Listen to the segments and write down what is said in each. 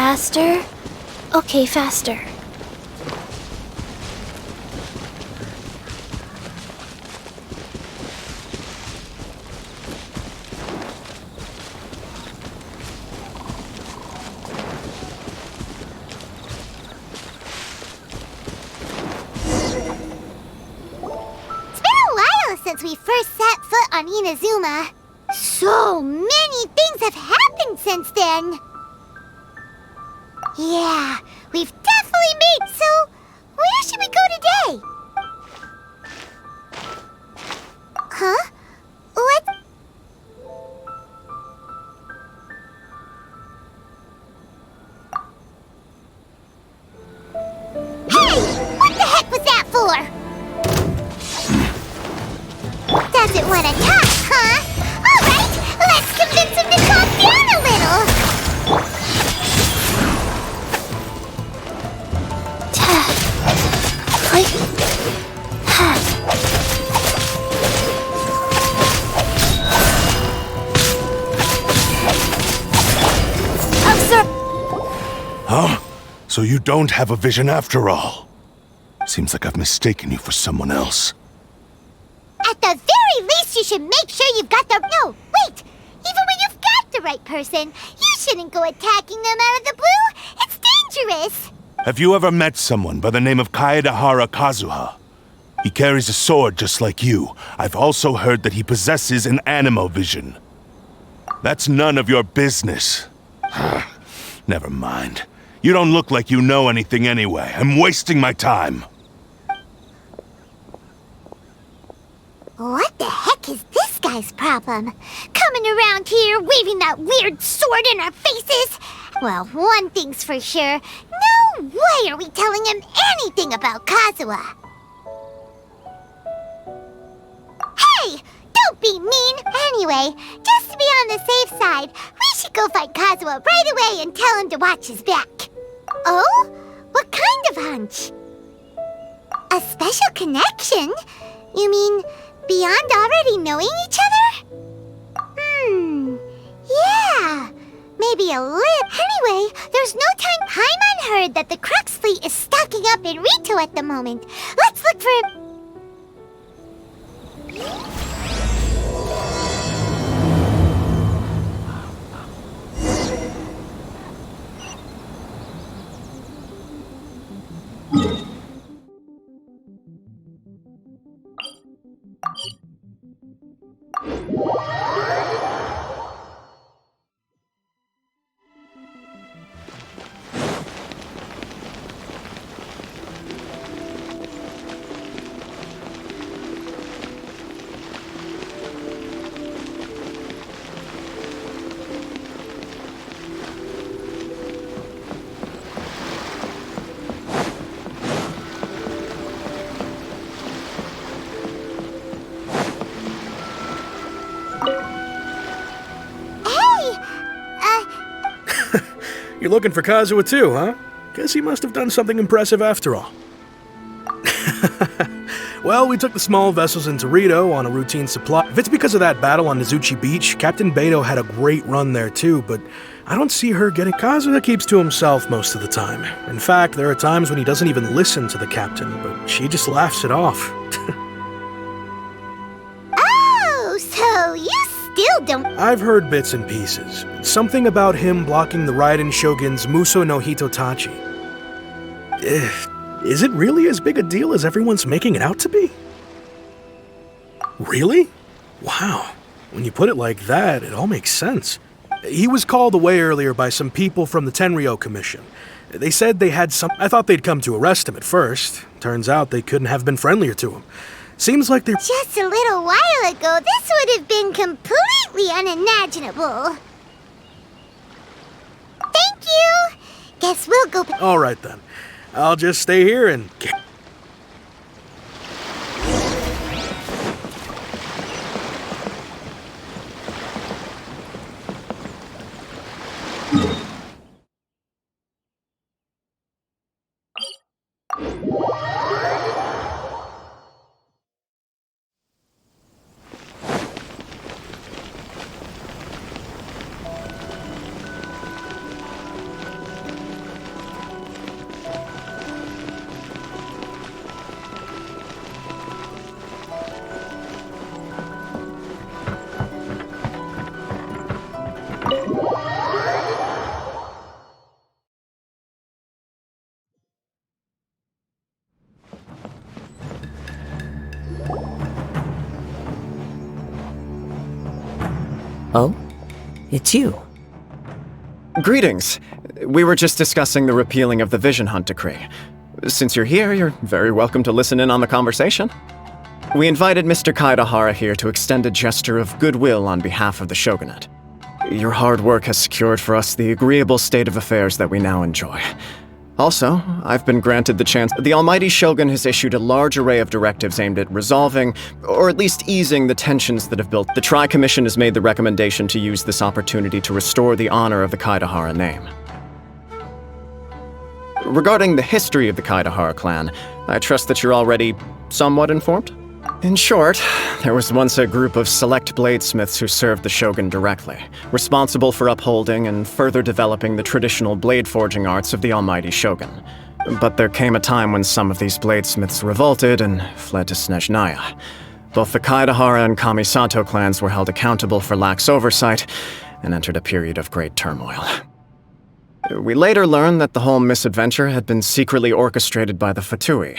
Faster? Okay, faster. Since we first set foot on Inazuma. So many things have happened since then. Yeah, we've definitely made, so where should we go today? Huh? What? Hey! What the heck was that for? Doesn't want to talk, huh? All right, let's convince him to calm down a little. Huh? So you don't have a vision after all? Seems like I've mistaken you for someone else. At the very least, you should make sure you've got the... No, wait! Even when you've got the right person, you shouldn't go attacking them out of the blue. It's dangerous. Have you ever met someone by the name of Kazuha? He carries a sword just like you. I've also heard that he possesses an animo vision. That's none of your business. Never mind. You don't look like you know anything anyway. I'm wasting my time. What the heck is this guy's problem? Coming around here, waving that weird sword in our faces? Well, one thing's for sure. No way are we telling him anything about Kazuha. Hey! Don't be mean! Anyway, just to be on the safe side, we should go find Kazuha right away and tell him to watch his back. Oh? What kind of hunch? A special connection? You mean... beyond already knowing each other? Yeah, maybe a little. Anyway, there's no time. Paimon heard that the Crux fleet is stocking up in Rito at the moment. Let's look for him. You're looking for Kazuha too, huh? Guess he must have done something impressive after all. Well, we took the small vessels into Rito on a routine supply. If it's because of that battle on Nizuchi Beach, Captain Beto had a great run there too, but I don't see her getting... Kazuha keeps to himself most of the time. In fact, there are times when he doesn't even listen to the captain, but she just laughs it off. Oh, so you still don't... I've heard bits and pieces. Something about him blocking the Raiden Shogun's Muso no Hitotachi. Is it really as big a deal as everyone's making it out to be? Really? Wow. When you put it like that, it all makes sense. He was called away earlier by some people from the Tenryo Commission. They said they had some... I thought they'd come to arrest him at first. Turns out they couldn't have been friendlier to him. Seems like they're... Just a little while ago, this would have been completely unimaginable. Thank you! Guess we'll go... All right, then. I'll just stay here and... Oh? It's you. Greetings. We were just discussing the repealing of the Vision Hunt Decree. Since you're here, you're very welcome to listen in on the conversation. We invited Mr. Kaedahara here to extend a gesture of goodwill on behalf of the Shogunate. Your hard work has secured for us the agreeable state of affairs that we now enjoy. Also, I've been granted the chance. The Almighty Shogun has issued a large array of directives aimed at resolving, or at least easing, the tensions that have built. The Tri-Commission has made the recommendation to use this opportunity to restore the honor of the Kaedahara name. Regarding the history of the Kaedahara clan, I trust that you're already somewhat informed? In short, there was once a group of select bladesmiths who served the shogun directly, responsible for upholding and further developing the traditional blade forging arts of the almighty shogun. But there came a time when some of these bladesmiths revolted and fled to Snezhnaya. Both the Kaedahara and Kamisato clans were held accountable for lax oversight and entered a period of great turmoil. We later learned that the whole misadventure had been secretly orchestrated by the Fatui.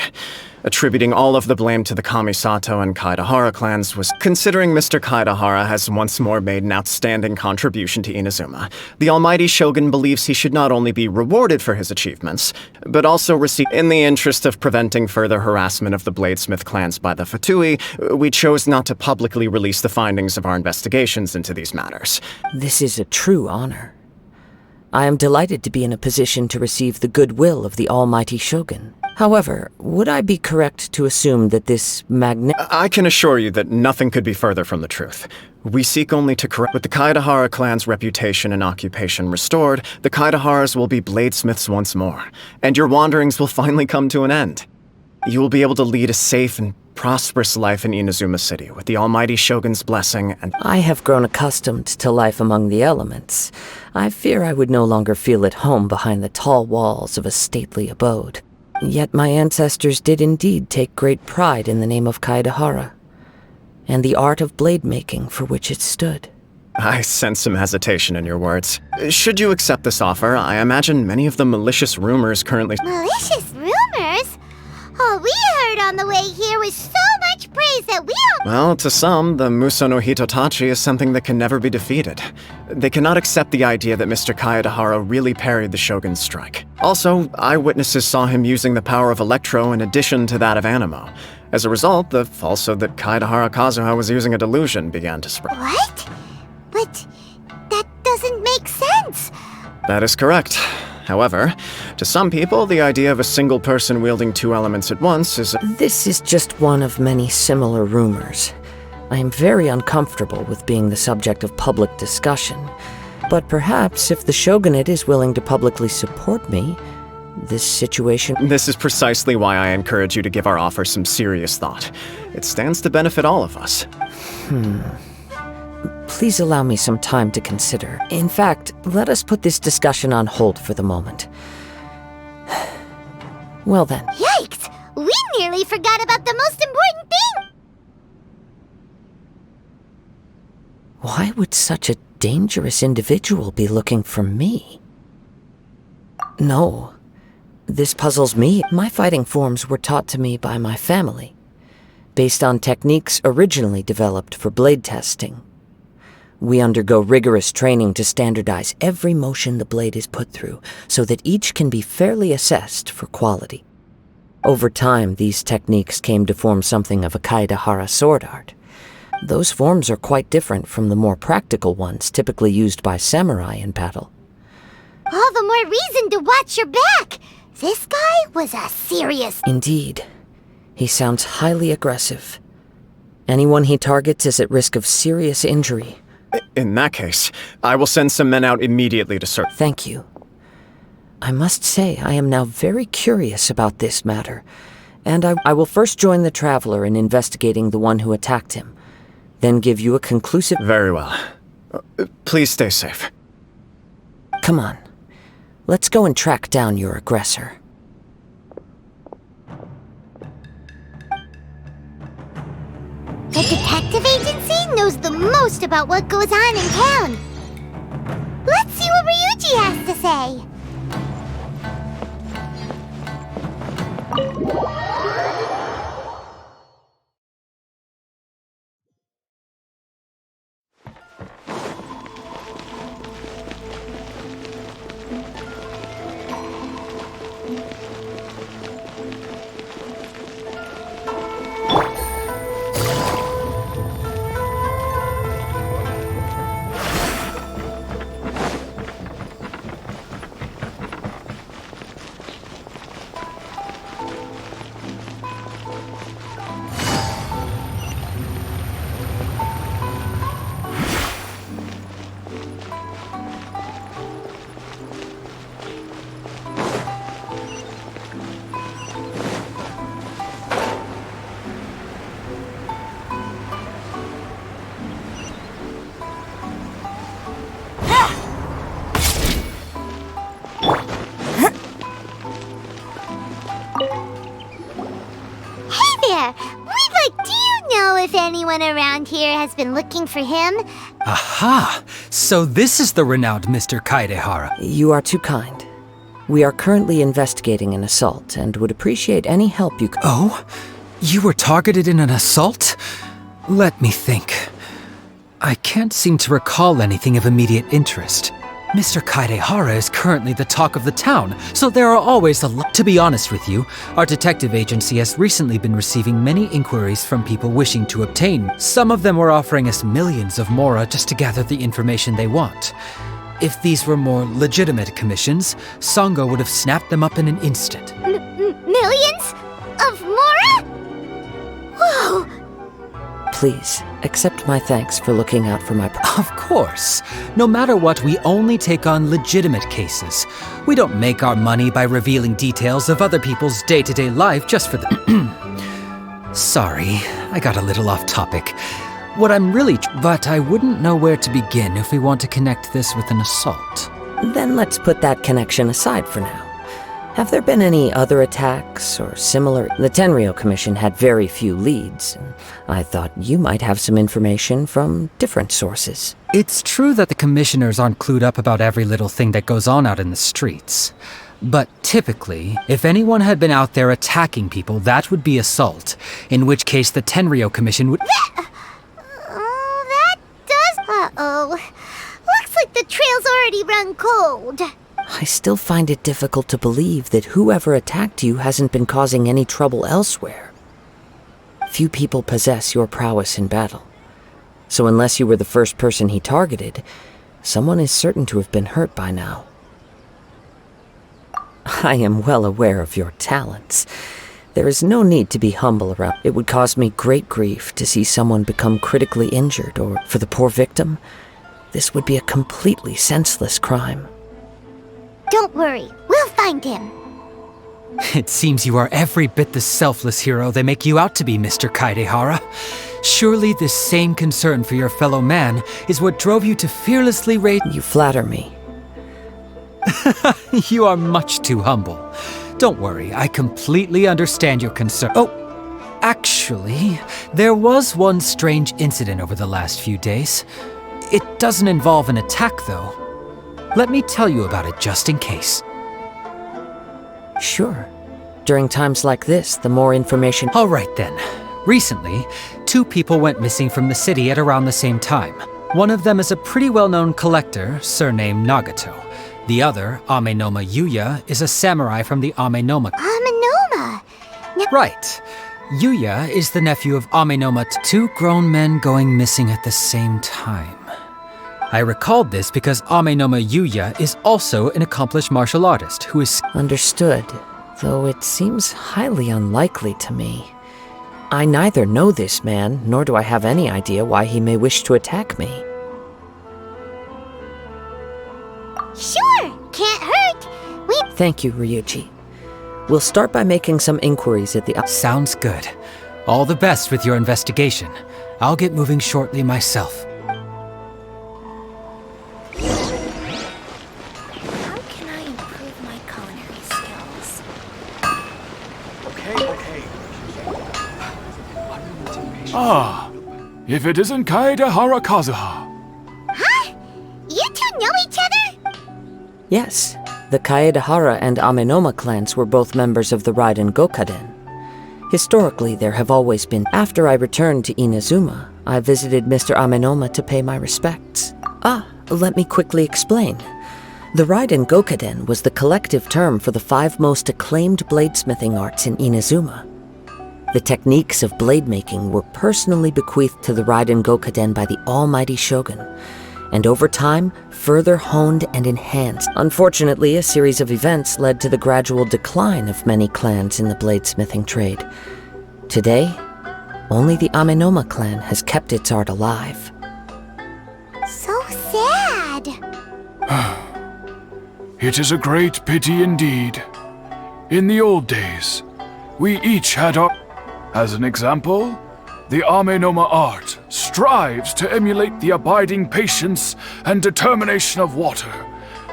Attributing all of the blame to the Kamisato and Kaedahara clans was considering Mr. Kaedahara has once more made an outstanding contribution to Inazuma. The almighty shogun believes he should not only be rewarded for his achievements, but also receive. In the interest of preventing further harassment of the bladesmith clans by the Fatui, we chose not to publicly release the findings of our investigations into these matters. This is a true honor. I am delighted to be in a position to receive the goodwill of the almighty shogun. However, would I be correct to assume that this I can assure you that nothing could be further from the truth. We seek only to correct. With the Kaedahara clan's reputation and occupation restored, the Kaedaharas will be bladesmiths once more, and your wanderings will finally come to an end. You will be able to lead a safe and prosperous life in Inazuma City with the almighty shogun's blessing and— I have grown accustomed to life among the elements. I fear I would no longer feel at home behind the tall walls of a stately abode. Yet my ancestors did indeed take great pride in the name of Kaedahara, and the art of blade making for which it stood. I sense some hesitation in your words. Should you accept this offer, I imagine many of the malicious rumors currently— Malicious rumors? All we heard on the way here was so much praise that we all— Well, to some, the Muso no Hitotachi is something that can never be defeated. They cannot accept the idea that Mr. Kaedahara really parried the shogun's strike. Also, eyewitnesses saw him using the power of Electro in addition to that of Animo. As a result, the falsehood that Kaedahara Kazuha was using a delusion began to spread. What? But that doesn't make sense. That is correct. However, to some people, the idea of a single person wielding two elements at once is— This is just one of many similar rumors. I am very uncomfortable with being the subject of public discussion, but perhaps if the shogunate is willing to publicly support me, this situation— This is precisely why I encourage you to give our offer some serious thought. It stands to benefit all of us. Please allow me some time to consider. In fact, let us put this discussion on hold for the moment. Well then. Yikes! We nearly forgot about the most important thing! Why would such a dangerous individual be looking for me? No. This puzzles me. My fighting forms were taught to me by my family, based on techniques originally developed for blade testing. We undergo rigorous training to standardize every motion the blade is put through, so that each can be fairly assessed for quality. Over time, these techniques came to form something of a Kaedahara sword art. Those forms are quite different from the more practical ones typically used by samurai in battle. All the more reason to watch your back! This guy was a serious— Indeed. He sounds highly aggressive. Anyone he targets is at risk of serious injury. In that case, I will send some men out immediately to search. Thank you. I must say I am now very curious about this matter, and I will first join the traveler in investigating the one who attacked him, then give you a conclusive— Very well. Please stay safe. Come on. Let's go and track down your aggressor. The detective agency knows the most about what goes on in town. Let's see what Ryuji has to say. there! Do you know if anyone around here has been looking for him? Aha! So this is the renowned Mr. Kaedehara. You are too kind. We are currently investigating an assault and would appreciate any help you could. Oh? You were targeted in an assault? Let me think. I can't seem to recall anything of immediate interest. Mr. Kaedehara is currently the talk of the town, so there are always a lot. To be honest with you, our detective agency has recently been receiving many inquiries from people wishing to obtain. Some of them were offering us millions of mora just to gather the information they want. If these were more legitimate commissions, Sango would have snapped them up in an instant. Millions? Of mora? Whoa! Please, accept my thanks for looking out for my... Of course. No matter what, we only take on legitimate cases. We don't make our money by revealing details of other people's day-to-day life just for the... Sorry, I got a little off topic. What I'm really... But I wouldn't know where to begin if we want to connect this with an assault. Then let's put that connection aside for now. Have there been any other attacks or similar? The Tenryou Commission had very few leads, and I thought you might have some information from different sources. It's true that the commissioners aren't clued up about every little thing that goes on out in the streets. But typically, if anyone had been out there attacking people, that would be assault, in which case the Tenryou Commission would... That does... Uh-oh. Looks like the trail's already run cold. I still find it difficult to believe that whoever attacked you hasn't been causing any trouble elsewhere. Few people possess your prowess in battle. So unless you were the first person he targeted, someone is certain to have been hurt by now. I am well aware of your talents. There is no need to be humble around. It would cause me great grief to see someone become critically injured, or for the poor victim, this would be a completely senseless crime. Don't worry, we'll find him. It seems you are every bit the selfless hero they make you out to be, Mr. Kaedehara. Surely this same concern for your fellow man is what drove you to fearlessly raid... You flatter me. You are much too humble. Don't worry, I completely understand your concern. Oh, actually, there was one strange incident over the last few days. It doesn't involve an attack, though. Let me tell you about it just in case. Sure. During times like this, the more information... All right then. Recently, 2 people went missing from the city at around the same time. One of them is a pretty well-known collector, surnamed Nagato. The other, Amenoma Yuya, is a samurai from the Amenoma... Amenoma? Right. Yuya is the nephew of Amenoma. 2 grown men going missing at the same time. I recalled this because Amenoma Yuya is also an accomplished martial artist who is... Understood, though it seems highly unlikely to me. I neither know this man, nor do I have any idea why he may wish to attack me. Sure, can't hurt. Thank you, Ryuji. We'll start by making some inquiries at the... Sounds good. All the best with your investigation. I'll get moving shortly myself. Ah, if it isn't Kaedehara Kazuha. Huh? You 2 know each other? Yes, the Kaedehara and Amenoma clans were both members of the Raiden Gokaden. Historically, there have always been... After I returned to Inazuma, I visited Mr. Amenoma to pay my respects. Let me quickly explain. The Raiden Gokaden was the collective term for the 5 most acclaimed bladesmithing arts in Inazuma. The techniques of blade making were personally bequeathed to the Raiden Gokaden by the almighty shogun, and over time, further honed and enhanced. Unfortunately, a series of events led to the gradual decline of many clans in the bladesmithing trade. Today, only the Amenoma clan has kept its art alive. So sad. It is a great pity indeed. In the old days, we each had our... As an example, the Amenoma art strives to emulate the abiding patience and determination of water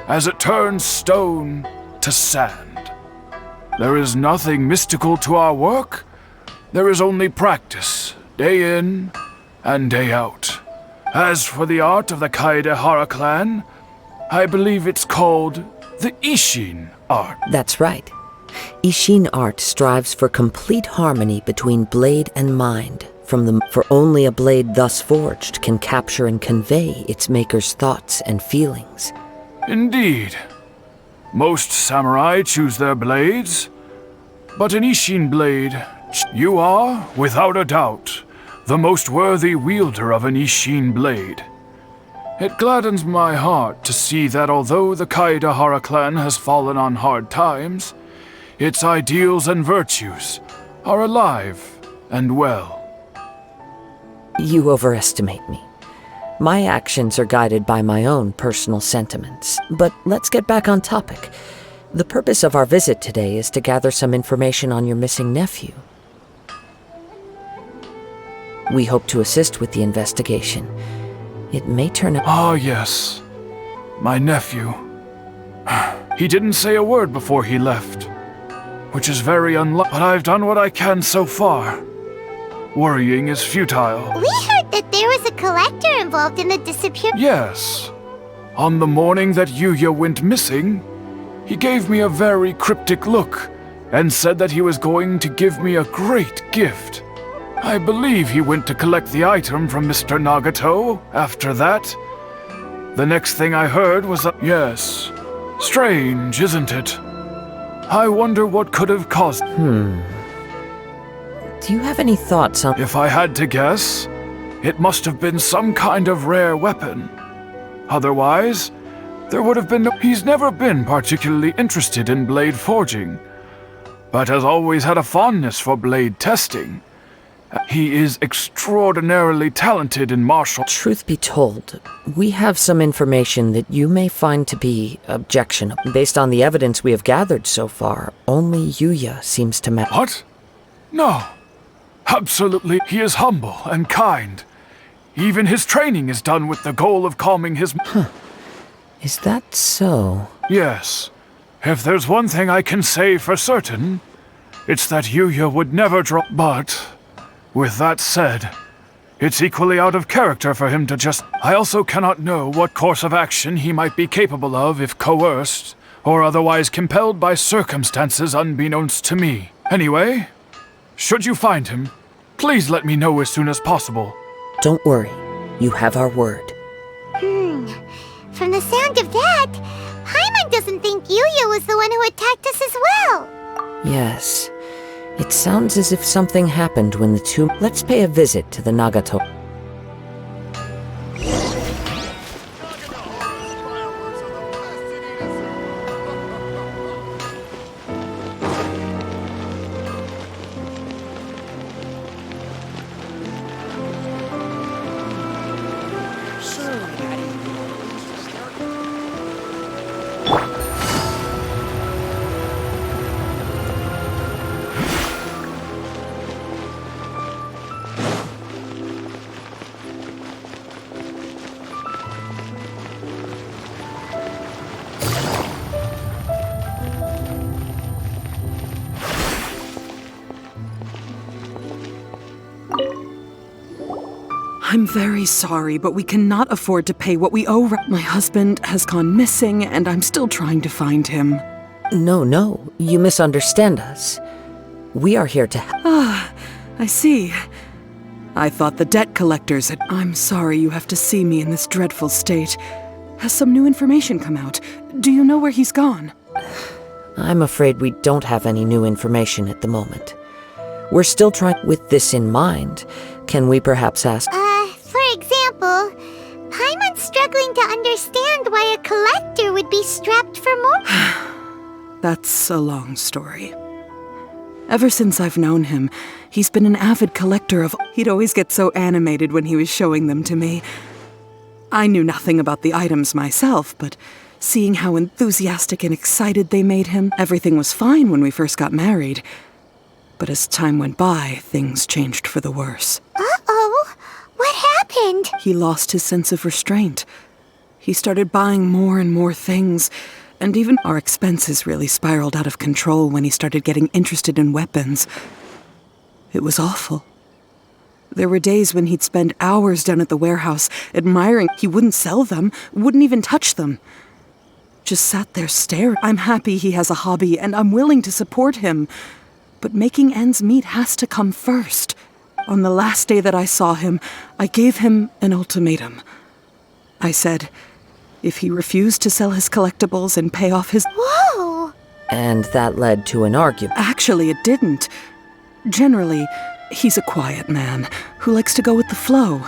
as it turns stone to sand. There is nothing mystical to our work. There is only practice, day in and day out. As for the art of the Kaedehara clan, I believe it's called the Ishin art. That's right. Ishin art strives for complete harmony between blade and mind. For only a blade thus forged can capture and convey its maker's thoughts and feelings. Indeed. Most samurai choose their blades, but an Ishin blade, you are, without a doubt, the most worthy wielder of an Ishin blade. It gladdens my heart to see that although the Kaedehara clan has fallen on hard times, its ideals and virtues are alive and well. You overestimate me. My actions are guided by my own personal sentiments. But let's get back on topic. The purpose of our visit today is to gather some information on your missing nephew. We hope to assist with the investigation. It may turn out— Ah, yes. My nephew. He didn't say a word before he left, which is very unlucky, but I've done what I can so far. Worrying is futile. We heard that there was a collector involved in the disappearance. Yes. On the morning that Yuya went missing, he gave me a very cryptic look and said that he was going to give me a great gift. I believe he went to collect the item from Mr. Nagato after that. The next thing I heard was that— Yes. Strange, isn't it? I wonder what could have caused— Do you have any thoughts on— If I had to guess, it must have been some kind of rare weapon. Otherwise, there would have been no— He's never been particularly interested in blade forging, but has always had a fondness for blade testing. He is extraordinarily talented in martial— Truth be told, we have some information that you may find to be objectionable. Based on the evidence we have gathered so far, only Yuya seems to match. What? No. Absolutely, he is humble and kind. Even his training is done with the goal of calming his— Is that so? Yes. If there's one thing I can say for certain, it's that Yuya would never drop— But, with that said, it's equally out of character for him to just— I also cannot know what course of action he might be capable of if coerced, or otherwise compelled by circumstances unbeknownst to me. Anyway, should you find him, please let me know as soon as possible. Don't worry. You have our word. From the sound of that, Paimon doesn't think Yuya was the one who attacked us as well. Yes. It sounds as if something happened when the two— Let's pay a visit to the Nagato. I'm very sorry, but we cannot afford to pay what we owe. My husband has gone missing, and I'm still trying to find him. No, you misunderstand us. We are here to help. I see. I thought the debt collectors had— I'm sorry you have to see me in this dreadful state. Has some new information come out? Do you know where he's gone? I'm afraid we don't have any new information at the moment. We're still trying— With this in mind, can we perhaps ask— For example, Paimon's struggling to understand why a collector would be strapped for more. That's a long story. Ever since I've known him, he's been an avid collector of— He'd always get so animated when he was showing them to me. I knew nothing about the items myself, but seeing how enthusiastic and excited they made him— Everything was fine when we first got married. But as time went by, things changed for the worse. Uh-oh! What happened? He lost his sense of restraint. He started buying more and more things, and even our expenses really spiraled out of control when he started getting interested in weapons. It was awful. There were days when he'd spend hours down at the warehouse, admiring. He wouldn't sell them, wouldn't even touch them. Just sat there staring. I'm happy he has a hobby, and I'm willing to support him. But making ends meet has to come first. On the last day that I saw him, I gave him an ultimatum. I said, if he refused to sell his collectibles and pay off his... Whoa! And that led to an argument. Actually, it didn't. Generally, he's a quiet man who likes to go with the flow.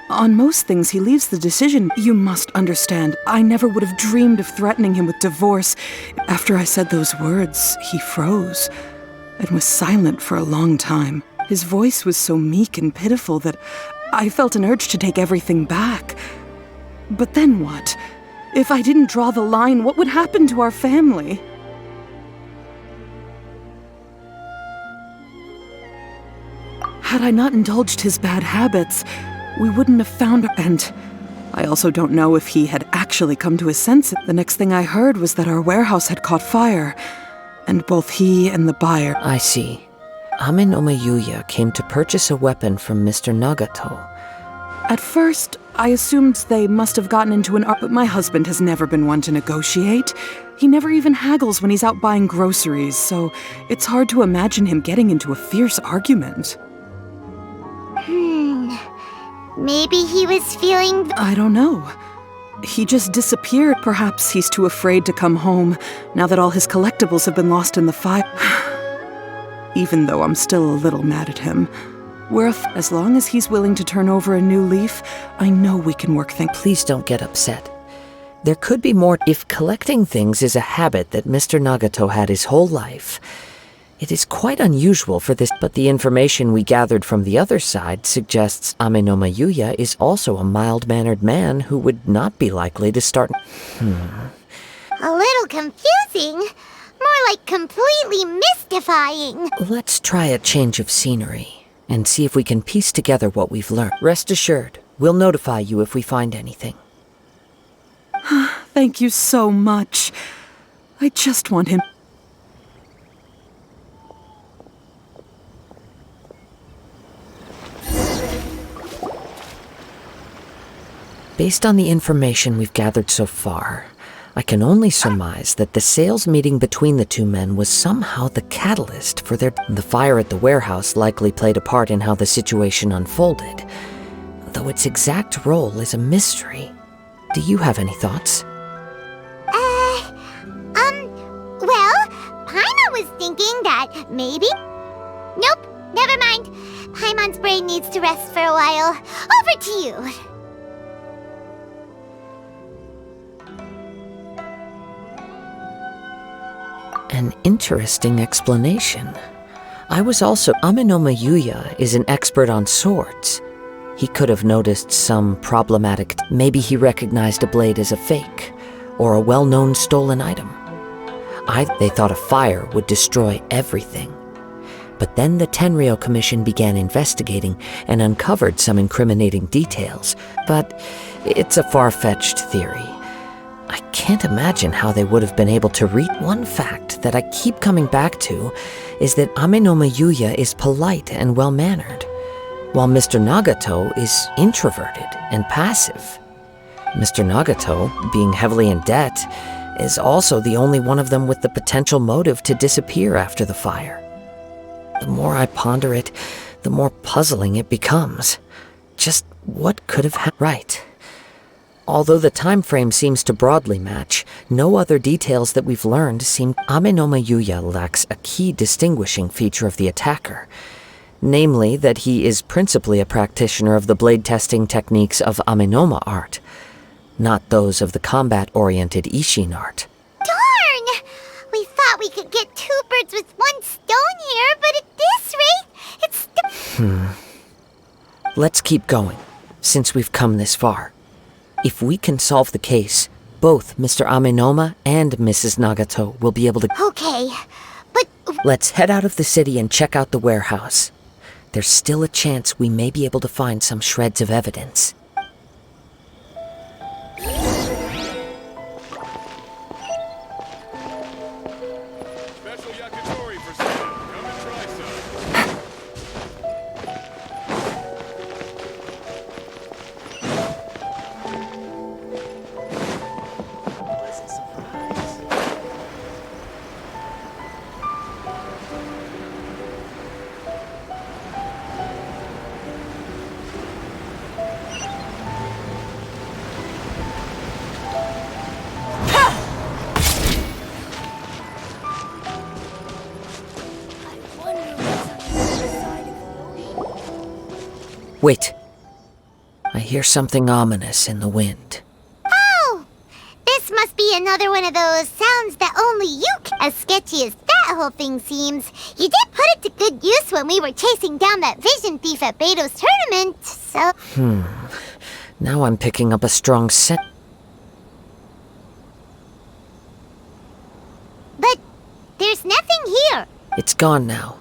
On most things, he leaves the decision. You must understand, I never would have dreamed of threatening him with divorce. After I said those words, he froze and was silent for a long time. His voice was so meek and pitiful that I felt an urge to take everything back. But then what? If I didn't draw the line, what would happen to our family? Had I not indulged his bad habits, we wouldn't have found her. And I also don't know if he had actually come to his senses. The next thing I heard was that our warehouse had caught fire, and both he and the buyer... I see. Amenoma Yuya came to purchase a weapon from Mr. Nagato. At first, I assumed they must have gotten into an but my husband has never been one to negotiate. He never even haggles when he's out buying groceries, so it's hard to imagine him getting into a fierce argument. Maybe he was feeling... I don't know. He just disappeared. Perhaps he's too afraid to come home, now that all his collectibles have been lost in the fire. Even though I'm still a little mad at him. As long as he's willing to turn over a new leaf, I know we can work things. Please don't get upset. There could be more. If collecting things is a habit that Mr. Nagato had his whole life, it is quite unusual for this, but the information we gathered from the other side suggests Amenoma Yuya is also a mild-mannered man who would not be likely to start... A little confusing. More like completely mystifying. Let's try a change of scenery and see if we can piece together what we've learned. Rest assured, we'll notify you if we find anything. Thank you so much. I just want him... Based on the information we've gathered so far, I can only surmise that the sales meeting between the two men was somehow the catalyst for their... The fire at the warehouse likely played a part in how the situation unfolded, though its exact role is a mystery. Do you have any thoughts? Well, Paimon was thinking that maybe... Nope, never mind. Paimon's brain needs to rest for a while. Over to you. An interesting explanation. I was also... Amenoma Yuya is an expert on swords. He could have noticed some problematic... Maybe he recognized a blade as a fake, or a well-known stolen item. They thought a fire would destroy everything. But then the Tenryo Commission began investigating and uncovered some incriminating details. But it's a far-fetched theory. I can't imagine how they would have been able to read. One fact that I keep coming back to is that Amenoma Yuya is polite and well-mannered, while Mr. Nagato is introverted and passive. Mr. Nagato, being heavily in debt, is also the only one of them with the potential motive to disappear after the fire. The more I ponder it, the more puzzling it becomes. Just what could have happened? Right. Although the time frame seems to broadly match, no other details that we've learned seem... Amenoma Yuya lacks a key distinguishing feature of the attacker, namely that he is principally a practitioner of the blade testing techniques of Amenoma art, not those of the combat-oriented Ishin art. Darn! We thought we could get two birds with one stone here, but at this rate, it's... Let's keep going, since we've come this far. If we can solve the case, both Mr. Amenoma and Mrs. Nagato will be able to... Okay, but... Let's head out of the city and check out the warehouse. There's still a chance we may be able to find some shreds of evidence. Special yakitori for sale. Come and try some. Wait. I hear something ominous in the wind. Oh! This must be another one of those sounds that only you can. As sketchy as that whole thing seems, you did put it to good use when we were chasing down that vision thief at Beto's tournament, so... Now I'm picking up a strong scent. But there's nothing here. It's gone now,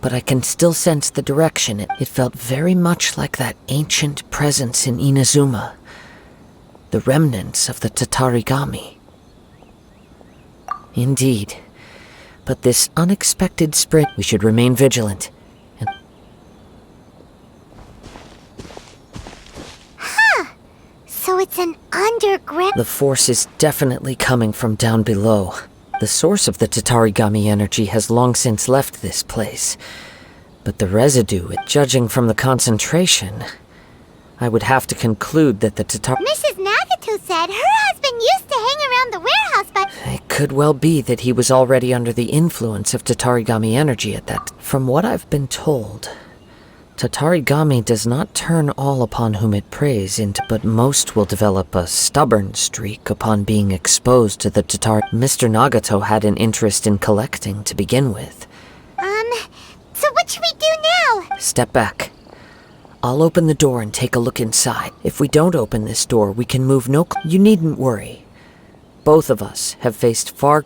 but I can still sense the direction. It felt very much like that ancient presence in Inazuma. The remnants of the Tatarigami. Indeed. But this unexpected sprint, we should remain vigilant. So it's an underground... The force is definitely coming from down below. The source of the Tatarigami energy has long since left this place. But the residue, judging from the concentration, I would have to conclude that the Mrs. Nagato said her husband used to hang around the warehouse, but... It could well be that he was already under the influence of Tatarigami energy at that. From what I've been told, Tatarigami does not turn all upon whom it preys but most will develop a stubborn streak upon being exposed to the Mr. Nagato had an interest in collecting to begin with. So what should we do now? Step back. I'll open the door and take a look inside. If we don't open this door, we can move You needn't worry. Both of us have faced far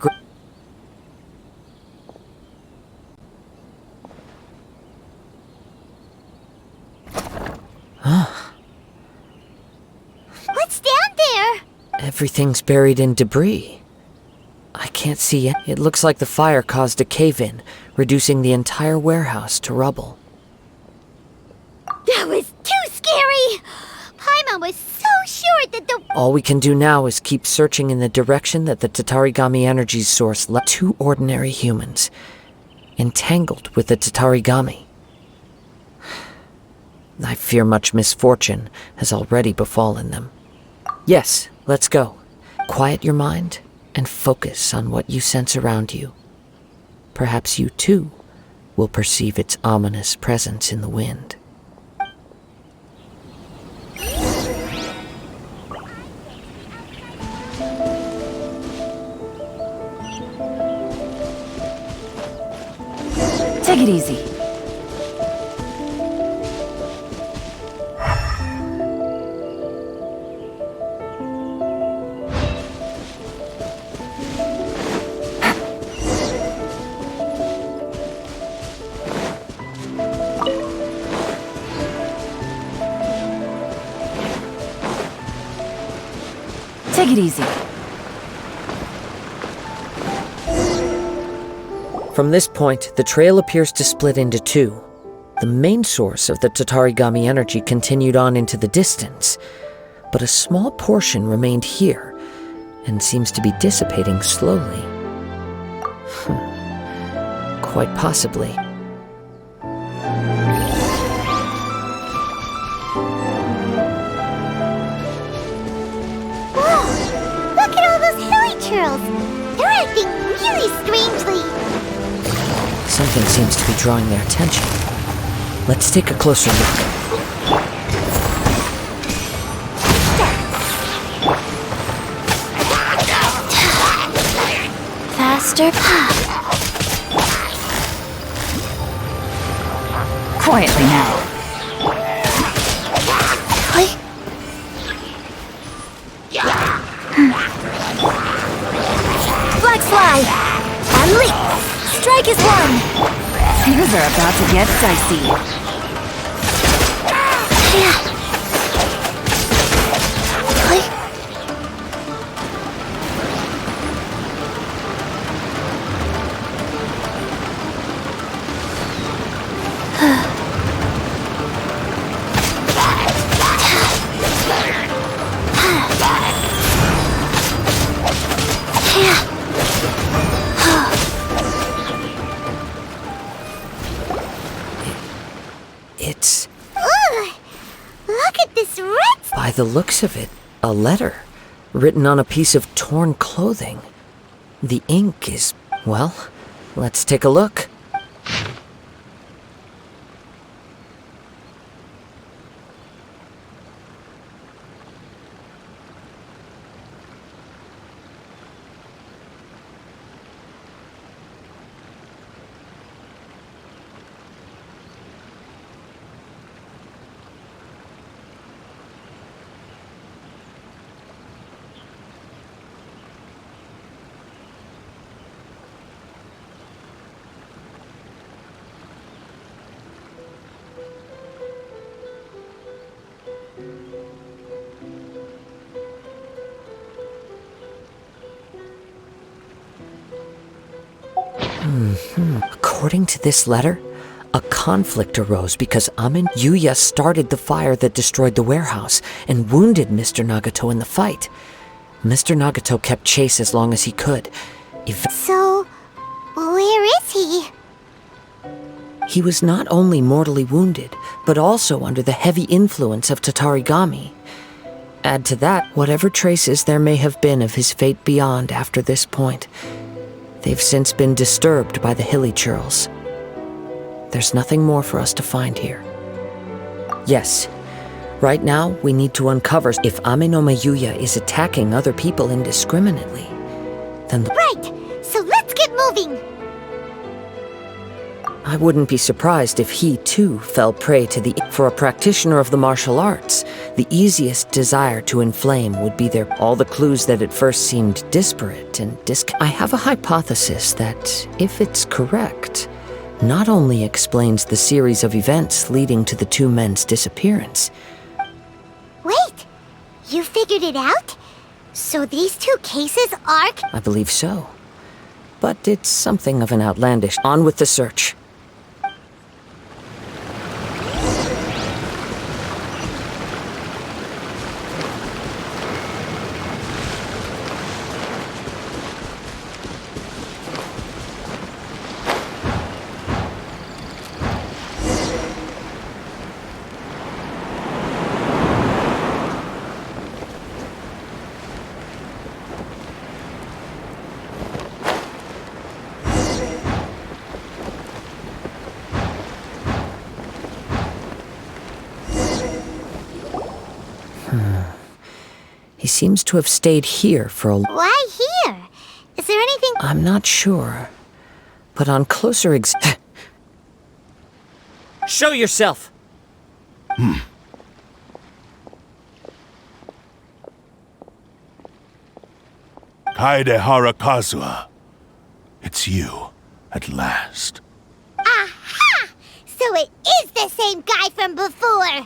What's down there? Everything's buried in debris. I can't see it. It looks like the fire caused a cave-in, reducing the entire warehouse to rubble. That was too scary! Paimon was so sure that the... All we can do now is keep searching in the direction that the Tatarigami energy's source left. 2 ordinary humans, entangled with the Tatarigami. I fear much misfortune has already befallen them. Yes, let's go. Quiet your mind and focus on what you sense around you. Perhaps you too will perceive its ominous presence in the wind. Take it easy. Take it easy. From this point, the trail appears to split into 2. The main source of the Tatarigami energy continued on into the distance, but a small portion remained here and seems to be dissipating slowly. Quite possibly. Whoa! Look at all those hilly churls! They're acting really strangely. Something seems to be drawing their attention. Let's take a closer look. Faster. Quietly now. Black fly! And leap! Strike is one! Things are about to get dicey. It's... Ugh! Look at this red... By the looks of it, a letter written on a piece of torn clothing. The ink is... well, let's take a look. According to this letter, a conflict arose because Amin Yuya started the fire that destroyed the warehouse and wounded Mr. Nagato in the fight. Mr. Nagato kept chase as long as he could. So, where is he? He was not only mortally wounded, but also under the heavy influence of Tatarigami. Add to that whatever traces there may have been of his fate beyond after this point. They've since been disturbed by the hilly churls. There's nothing more for us to find here. Yes, right now we need to uncover if Amenoma Yuya is attacking other people indiscriminately. Then Right! So let's get moving! I wouldn't be surprised if he, too, fell prey to the... For a practitioner of the martial arts, the easiest desire to inflame would be all the clues that at first seemed disparate and I have a hypothesis that, if it's correct, not only explains the series of events leading to the two men's disappearance. Wait! You figured it out? So these two cases are... I believe so. But it's something of an outlandish... On with the search. He seems to have stayed here for a... Why here? Is there anything... I'm not sure. But on closer Show yourself! Kaedehara Kazuha. It's you, at last. Aha! So it is the same guy from before!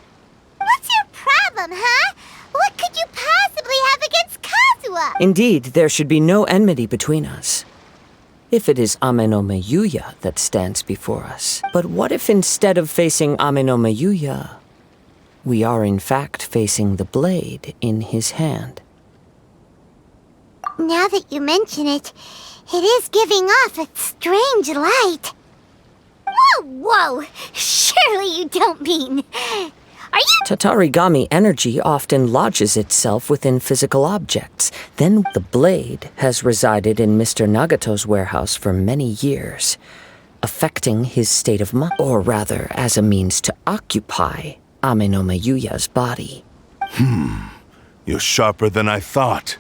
What's your problem, huh? What could you possibly have against Kazuha? Indeed, there should be no enmity between us. If it is Amenoma Yuya that stands before us. But what if instead of facing Amenoma Yuya, we are in fact facing the blade in his hand? Now that you mention it, it is giving off a strange light. Whoa, whoa! Surely you don't mean... Are you... Tatarigami energy often lodges itself within physical objects. Then the blade has resided in Mr. Nagato's warehouse for many years, affecting his state of mind, or rather as a means to occupy Amenoma Yuya's body. You're sharper than I thought.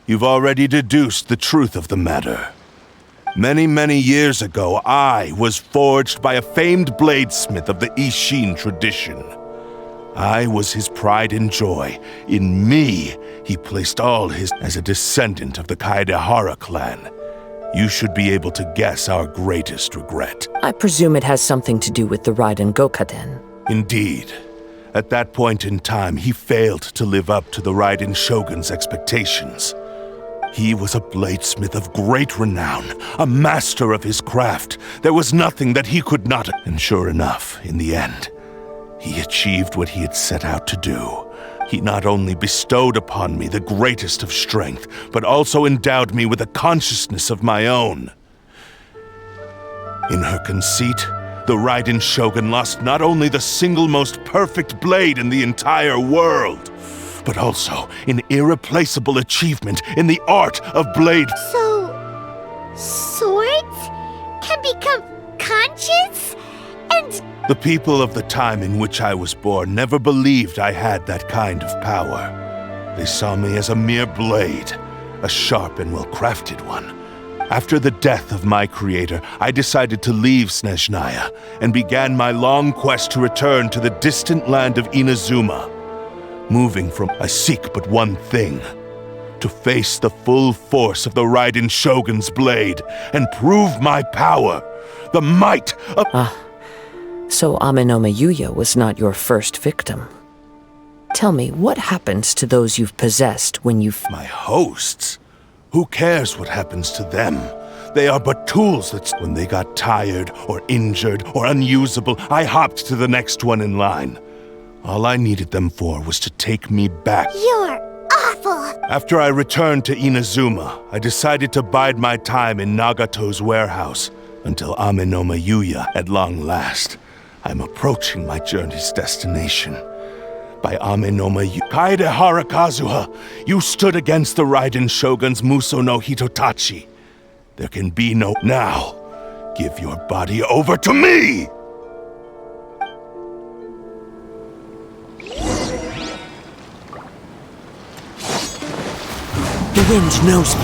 You've already deduced the truth of the matter. Many, many years ago, I was forged by a famed bladesmith of the Ishin tradition. I was his pride and joy. In me, he placed all his... As a descendant of the Kaedehara clan, you should be able to guess our greatest regret. I presume it has something to do with the Raiden Gokaden. Indeed. At that point in time, he failed to live up to the Raiden Shogun's expectations. He was a bladesmith of great renown, a master of his craft. There was nothing that he could not... And sure enough, in the end, he achieved what he had set out to do. He not only bestowed upon me the greatest of strength, but also endowed me with a consciousness of my own. In her conceit, the Raiden Shogun lost not only the single most perfect blade in the entire world, but also an irreplaceable achievement in the art of blade. So... swords can become conscious? And... The people of the time in which I was born never believed I had that kind of power. They saw me as a mere blade, a sharp and well-crafted one. After the death of my creator, I decided to leave Snezhnaya and began my long quest to return to the distant land of Inazuma. Moving from, I seek but one thing: to face the full force of the Raiden Shogun's blade and prove my power, the might of... So Amenoma Yuya was not your first victim. Tell me, what happens to those you've possessed when you... My hosts? Who cares what happens to them? They are but tools that when they got tired or injured or unusable, I hopped to the next one in line. All I needed them for was to take me back. You're awful! After I returned to Inazuma, I decided to bide my time in Nagato's warehouse until Amenoma Yuya at long last. I'm approaching my journey's destination. By Amenoma Kaedehara Kazuha, you stood against the Raiden Shogun's Muso no Hitotachi. There can be no... Now, give your body over to me! The wind knows me.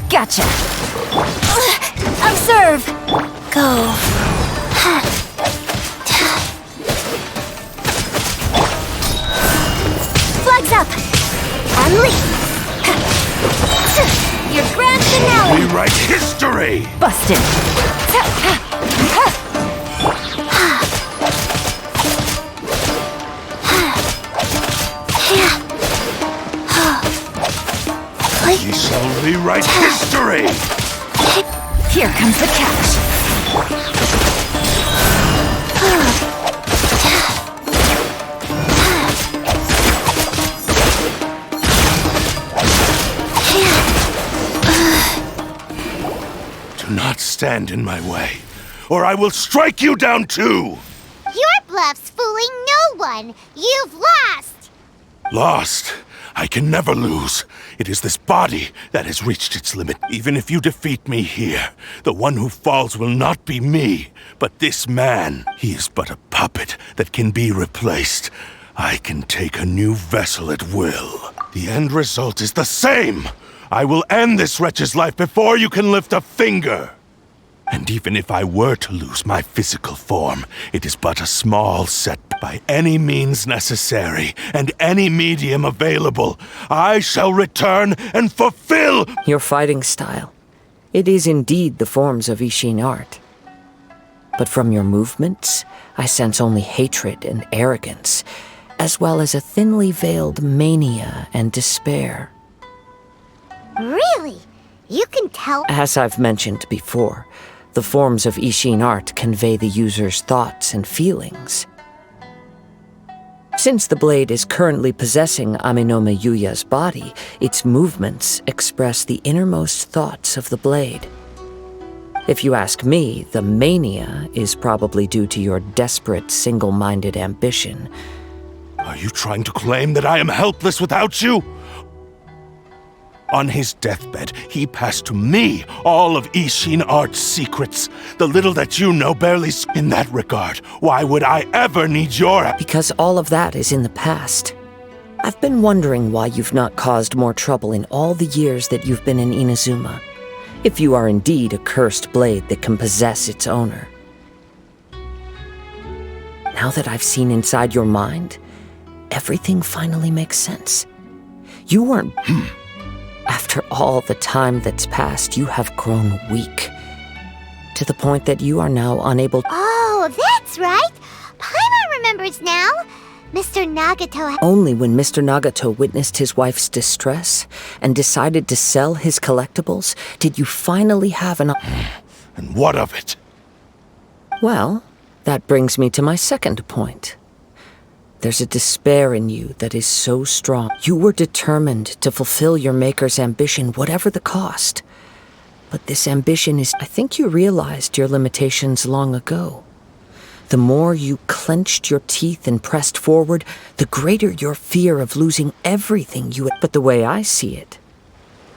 Gotcha! Observe! Go. Flags up! Unleash! Your grand finale! Rewrite history! Busted! We shall rewrite history! Here comes the catch! Do not stand in my way, or I will strike you down too! Your bluff's fooling no one! You've lost! Lost? I can never lose. It is this body that has reached its limit. Even if you defeat me here, the one who falls will not be me, but this man. He is but a puppet that can be replaced. I can take a new vessel at will. The end result is the same! I will end this wretch's life before you can lift a finger! And even if I were to lose my physical form, it is but a small set by any means necessary and any medium available. I shall return and fulfill Your fighting style. It is indeed the forms of Ishin art. But from your movements, I sense only hatred and arrogance, as well as a thinly veiled mania and despair. Really? You can tell? As I've mentioned before, the forms of Ishin art convey the user's thoughts and feelings. Since the blade is currently possessing Amenoma Yuya's body, its movements express the innermost thoughts of the blade. If you ask me, the mania is probably due to your desperate, single-minded ambition. Are you trying to claim that I am helpless without you? On his deathbed, he passed to me all of Ishin Art's secrets. The little that you know barely in that regard. Why would I ever need your... Because all of that is in the past. I've been wondering why you've not caused more trouble in all the years that you've been in Inazuma. If you are indeed a cursed blade that can possess its owner. Now that I've seen inside your mind, everything finally makes sense. You weren't... After all the time that's passed, you have grown weak. To the point that you are now unable... Oh, that's right! Paimon remembers now! Mr. Nagato... Only when Mr. Nagato witnessed his wife's distress and decided to sell his collectibles did you finally have an... And what of it? Well, that brings me to my second point. There's a despair in you that is so strong. You were determined to fulfill your maker's ambition, whatever the cost. But this ambition is... I think you realized your limitations long ago. The more you clenched your teeth and pressed forward, the greater your fear of losing everything you... But the way I see it,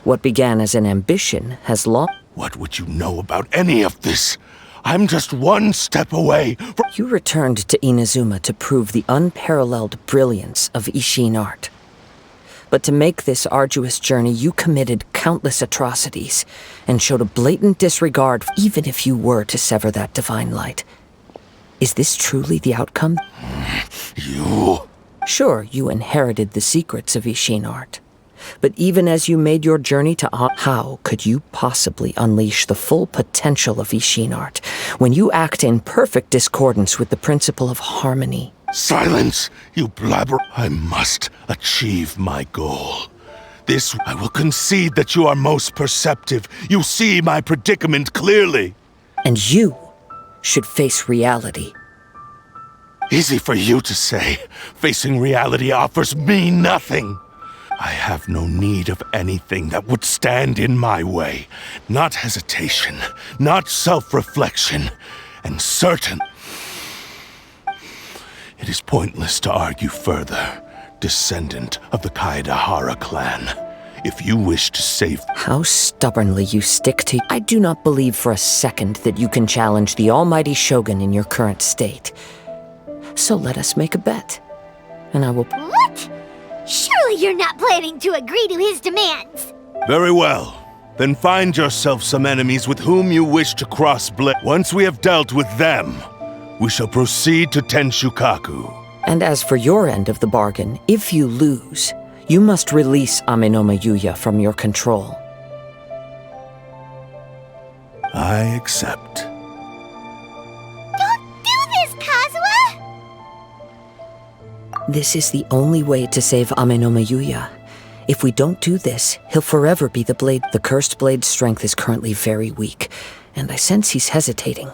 what began as an ambition has long... What would you know about any of this? I'm just one step away from... You returned to Inazuma to prove the unparalleled brilliance of Ishin art. But to make this arduous journey, you committed countless atrocities and showed a blatant disregard, even if you were to sever that divine light. Is this truly the outcome? You... Sure, you inherited the secrets of Ishin art. But even as you made your journey to how could you possibly unleash the full potential of Ishin art when you act in perfect discordance with the principle of harmony? Silence, you blabber. I must achieve my goal. This, I will concede that you are most perceptive. You see my predicament clearly. And you should face reality. Easy for you to say. Facing reality offers me nothing. I have no need of anything that would stand in my way. Not hesitation, not self-reflection, and certain. It is pointless to argue further, descendant of the Kaedahara clan. If you wish to save— How stubbornly you stick to— I do not believe for a second that you can challenge the almighty Shogun in your current state. So let us make a bet, and I will— What? Surely you're not planning to agree to his demands. Very well. Then find yourself some enemies with whom you wish to cross-blade. Once we have dealt with them, we shall proceed to Tenshukaku. And as for your end of the bargain, if you lose, you must release Amenoma Yuya from your control. I accept. Don't do this, Kazuha! This is the only way to save Amenoma Yuya. If we don't do this, he'll forever be the blade. The cursed blade's strength is currently very weak, and I sense he's hesitating.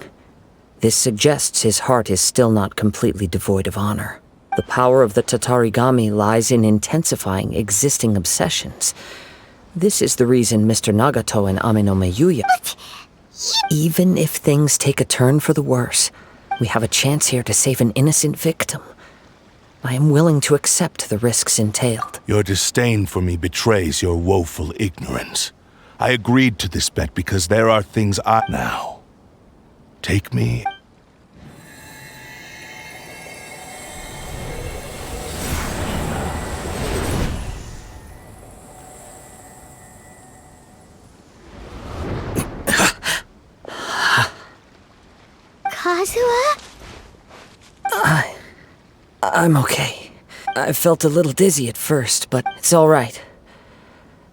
This suggests his heart is still not completely devoid of honor. The power of the Tatarigami lies in intensifying existing obsessions. This is the reason Mr. Nagato and Amenoma Yuya— Even if things take a turn for the worse, we have a chance here to save an innocent victim. I am willing to accept the risks entailed. Your disdain for me betrays your woeful ignorance. I agreed to this bet because there are things I— Now, take me— Kazuha? I'm okay. I felt a little dizzy at first, but it's all right.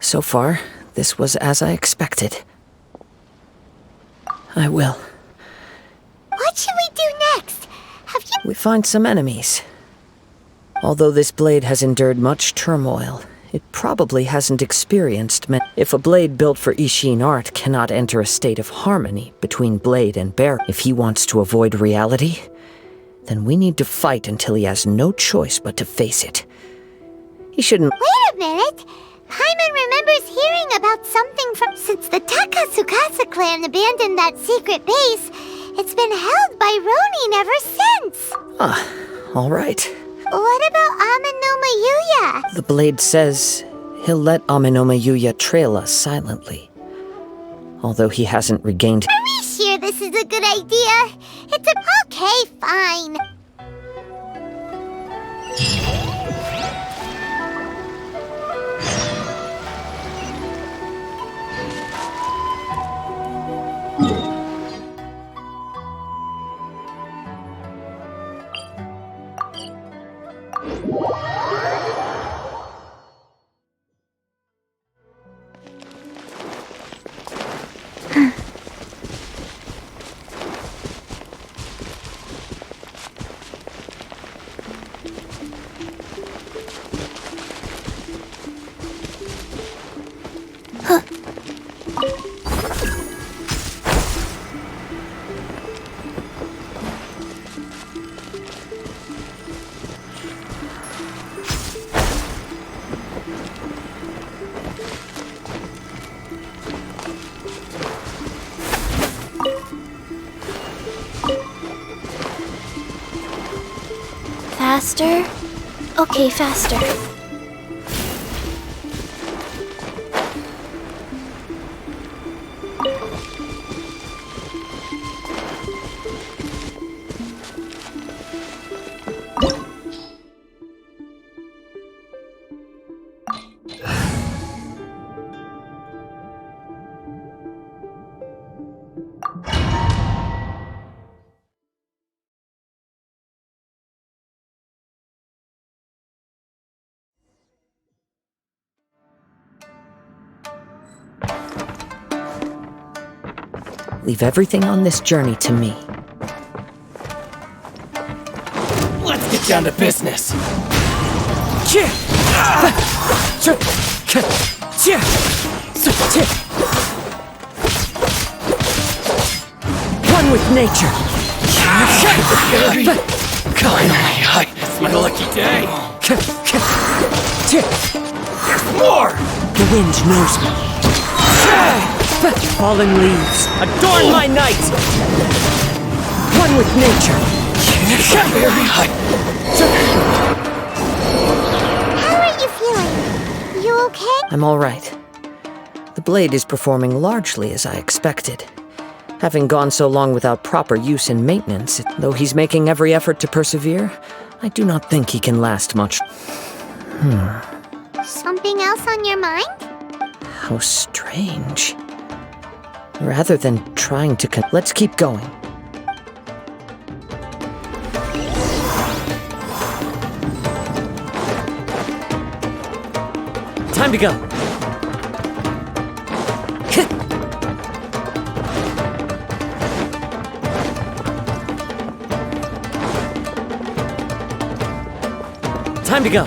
So far, this was as I expected. I will. What should we do next? Have you— We find some enemies. Although this blade has endured much turmoil, it probably hasn't experienced many. If a blade built for Ishin art cannot enter a state of harmony between blade and bearer, if he wants to avoid reality, then we need to fight until he has no choice but to face it. He shouldn't— Wait a minute! Paimon remembers hearing about something from— Since the Takasukasa clan abandoned that secret base, it's been held by Ronin ever since! all right. What about Amenoma Yuya? The blade says he'll let Amenoma Yuya trail us silently. Although he hasn't regained— Are we sure this is a good idea? It's a— Okay, fine. Faster? Okay, faster. Leave everything on this journey to me. Let's get down to business. One with nature. Finally, it's my lucky day. There's more! The wind knows me. Fallen leaves, adorn my night! One with nature. How are you feeling? You okay? I'm all right. The blade is performing largely as I expected. Having gone so long without proper use and maintenance, though he's making every effort to persevere, I do not think he can last much. Something else on your mind? How strange. Rather than trying to let's keep going. Time to go. Time to go.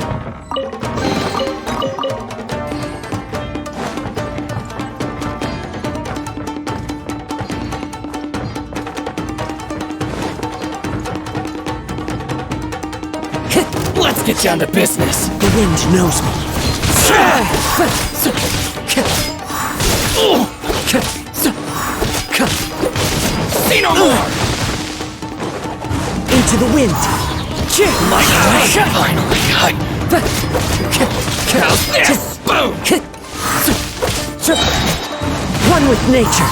Let's get down to business. The wind knows me. See no more! Into the wind. Finally, how's this? Boom! One with nature.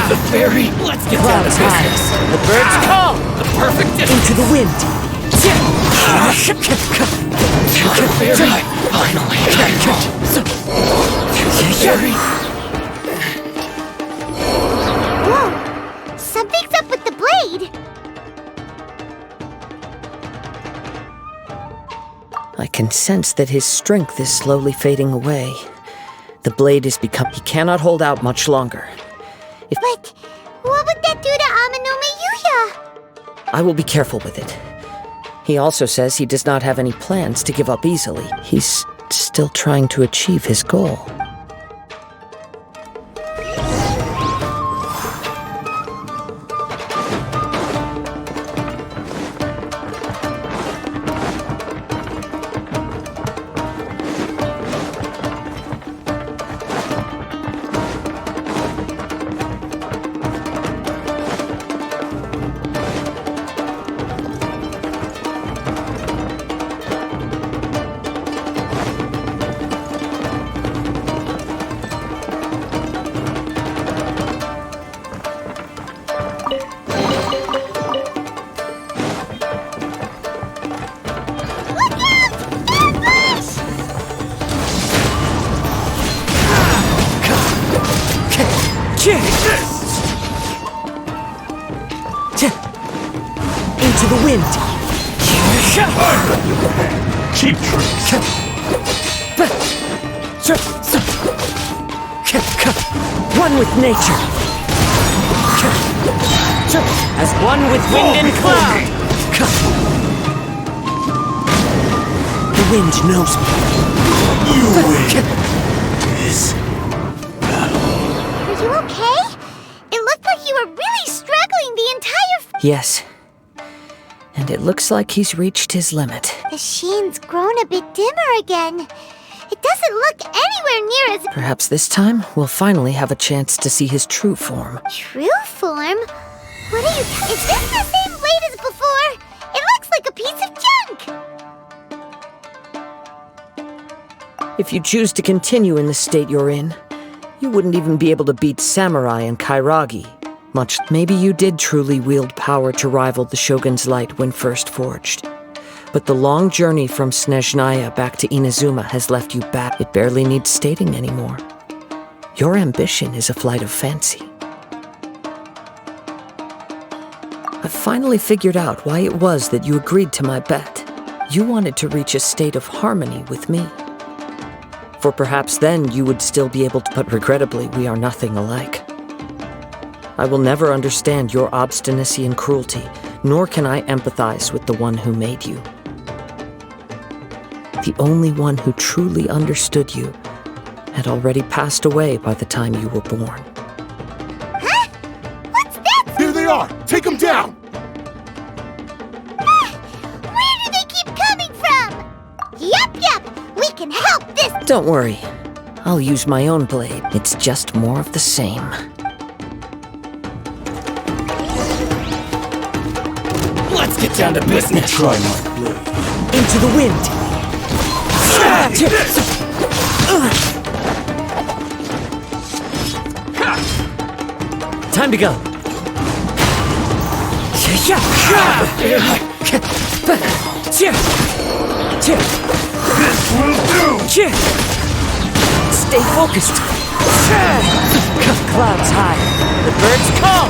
The fairy, let's get down to business. The birds call. The perfect distance. Into the wind. The fairy, finally. Fairy. Whoa! Something's up with the blade! I can sense that his strength is slowly fading away. The blade is become... He cannot hold out much longer. But what would that do to Amanome Yuya? I will be careful with it. He also says he does not have any plans to give up easily. He's still trying to achieve his goal. Into the wind. Cheap tricks. One with nature. As one with wind and cloud. The wind knows me. You win this battle. Are you okay? It looked like you were really struggling the entire Yes. And it looks like he's reached his limit. The sheen's grown a bit dimmer again. It doesn't look anywhere near as Perhaps this time we'll finally have a chance to see his true form. true form. What are you? Is this the same blade as before? It looks like a piece of junk. If you choose to continue in the state you're in, you wouldn't even be able to beat Samurai and Kairagi. Maybe you did truly wield power to rival the Shogun's light when first forged. But the long journey from Snezhnaya back to Inazuma has left you back. It barely needs stating anymore. Your ambition is a flight of fancy. I've finally figured out why it was that you agreed to my bet. You wanted to reach a state of harmony with me. For perhaps then you would still be able to, but regrettably we are nothing alike. I will never understand your obstinacy and cruelty, nor can I empathize with the one who made you. The only one who truly understood you had already passed away by the time you were born. Huh? What's that? Here they are! Take them down! Where do they keep coming from? Yup, we can help this. Don't worry. I'll use my own blade. It's just more of the same. Let's get down to business. Try my blade. Into the wind! Time to go! This will do! Stay focused! Clouds high, the birds call!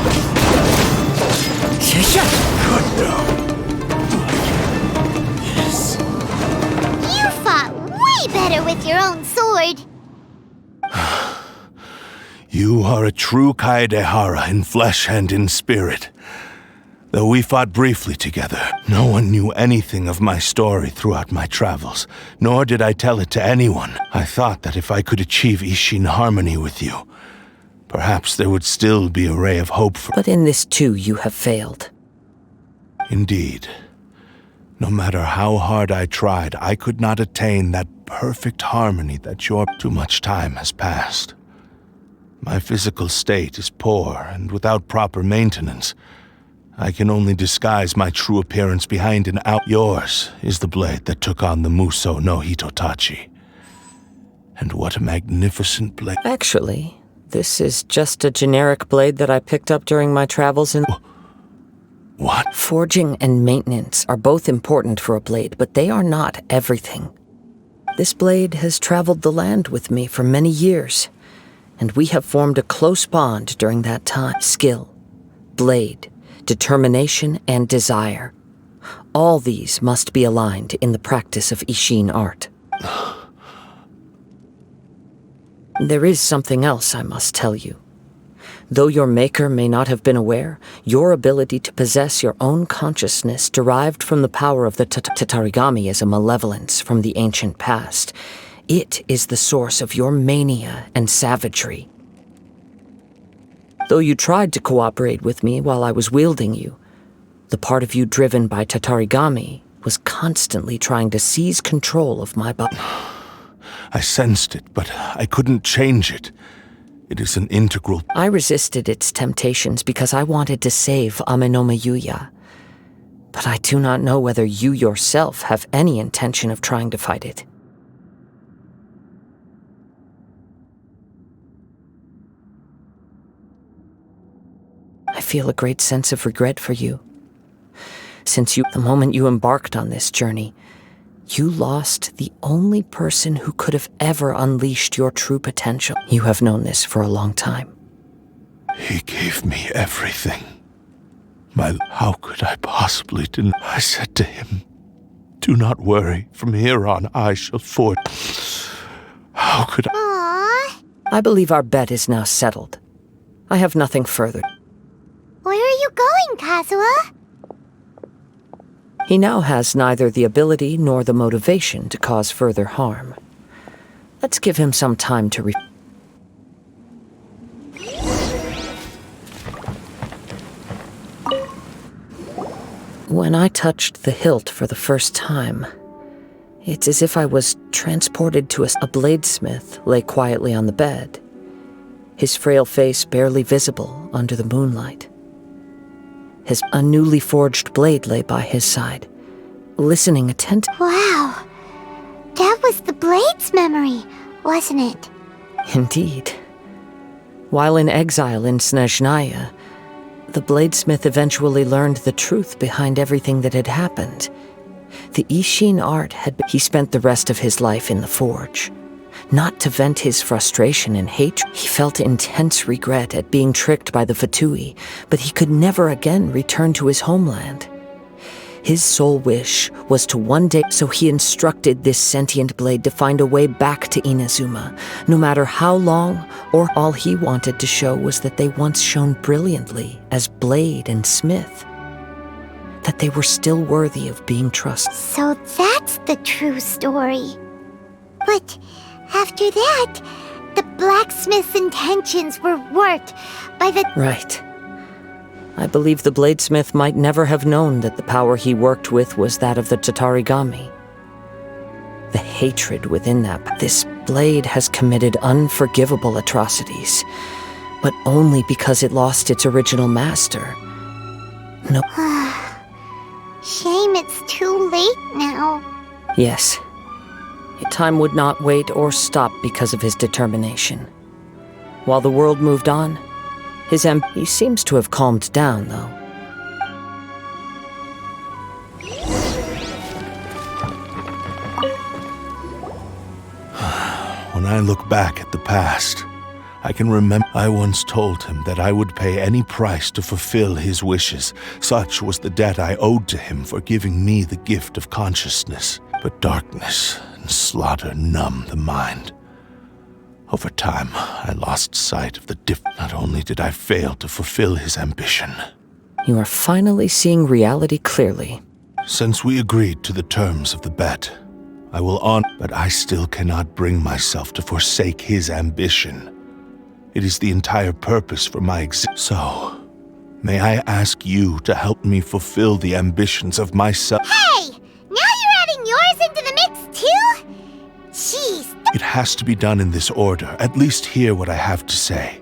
Cut down. You fought way better with your own sword. You are a true Kaedehara in flesh and in spirit. Though we fought briefly together, no one knew anything of my story throughout my travels, nor did I tell it to anyone. I thought that if I could achieve Ishin harmony with you, perhaps there would still be a ray of hope for— But in this too you have failed. Indeed. No matter how hard I tried, I could not attain that perfect harmony that your— Too much time has passed. My physical state is poor, and without proper maintenance, I can only disguise my true appearance behind an out. Yours is the blade that took on the Muso no Hitotachi. And what a magnificent blade. Actually, this is just a generic blade that I picked up during my travels in— What? Forging and maintenance are both important for a blade, but they are not everything. This blade has traveled the land with me for many years, and we have formed a close bond during that time. Skill, blade, determination, and desire. All these must be aligned in the practice of Ishin art. There is something else I must tell you. Though your maker may not have been aware, your ability to possess your own consciousness derived from the power of the Tatarigami is a malevolence from the ancient past. It is the source of your mania and savagery. Though you tried to cooperate with me while I was wielding you, the part of you driven by Tatarigami was constantly trying to seize control of my body. I sensed it, but I couldn't change it. It is an integral— I resisted its temptations because I wanted to save Amenoma Yuya. But I do not know whether you yourself have any intention of trying to fight it. I feel a great sense of regret for you. Since the moment you embarked on this journey, you lost the only person who could have ever unleashed your true potential. You have known this for a long time. He gave me everything. How could I possibly deny? I said to him, "Do not worry. From here on, I shall forge." How could I? Aww. I believe our bet is now settled. I have nothing further. Where are you going, Kazuha? He now has neither the ability nor the motivation to cause further harm. Let's give him some time to When I touched the hilt for the first time, it's as if I was transported to a bladesmith lay quietly on the bed, his frail face barely visible under the moonlight. A newly forged blade lay by his side, listening attentively. Wow. That was the blade's memory, wasn't it? Indeed. While in exile in Snezhnaya, the bladesmith eventually learned the truth behind everything that had happened. The Ishin art he spent the rest of his life in the forge. Not to vent his frustration and hatred, he felt intense regret at being tricked by the Fatui, but he could never again return to his homeland. His sole wish was to one day, so he instructed this sentient blade to find a way back to Inazuma, no matter how long, or all he wanted to show was that they once shone brilliantly as blade and smith, that they were still worthy of being trusted. So that's the true story. But after that, the blacksmith's intentions were warped by the... Right. I believe the bladesmith might never have known that the power he worked with was that of the Tatarigami. The hatred within that... This blade has committed unforgivable atrocities, but only because it lost its original master. No... Shame it's too late now. Yes. Time would not wait or stop because of his determination. While the world moved on, he seems to have calmed down, though. When I look back at the past, I can remember I once told him that I would pay any price to fulfill his wishes. Such was the debt I owed to him for giving me the gift of consciousness. But darkness and slaughter numbed the mind. Over time, I lost sight of the Not only did I fail to fulfill his ambition. You are finally seeing reality clearly. Since we agreed to the terms of the bet, I will honor, but I still cannot bring myself to forsake his ambition. It is the entire purpose for my existence. So, may I ask you to help me fulfill the ambitions of myself? Hey! Now you're adding yours into the mix, too? Jeez. It has to be done in this order. At least hear what I have to say.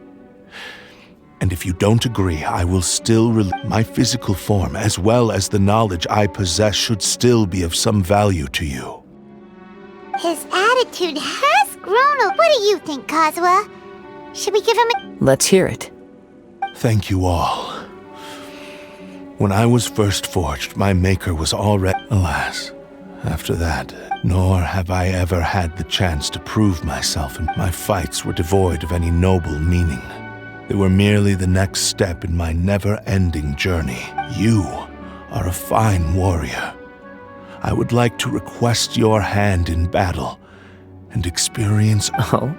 And if you don't agree, I will still my physical form, as well as the knowledge I possess, should still be of some value to you. His attitude has grown. What do you think, Kazuha? Should we give him a... Let's hear it. Thank you all. When I was first forged, my maker was already... Alas, after that, nor have I ever had the chance to prove myself, and my fights were devoid of any noble meaning. They were merely the next step in my never-ending journey. You are a fine warrior. I would like to request your hand in battle and experience... Oh?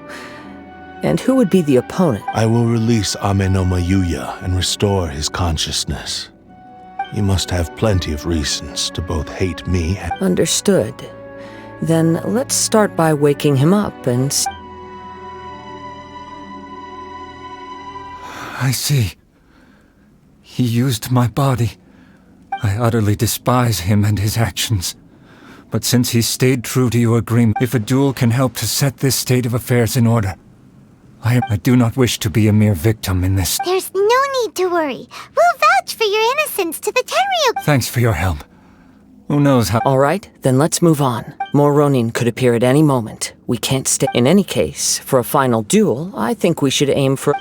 And who would be the opponent? I will release Ame no Mayuya and restore his consciousness. You must have plenty of reasons to both hate me and... Understood. Then let's start by waking him up and... I see. He used my body. I utterly despise him and his actions. But since he stayed true to your agreement, if a duel can help to set this state of affairs in order, I do not wish to be a mere victim in this. There's no need to worry. We'll vouch for your innocence to the Tenryu. Thanks for your help. Who knows how... All right, then let's move on. More Ronin could appear at any moment. We can't stay... In any case, for a final duel, I think we should aim for...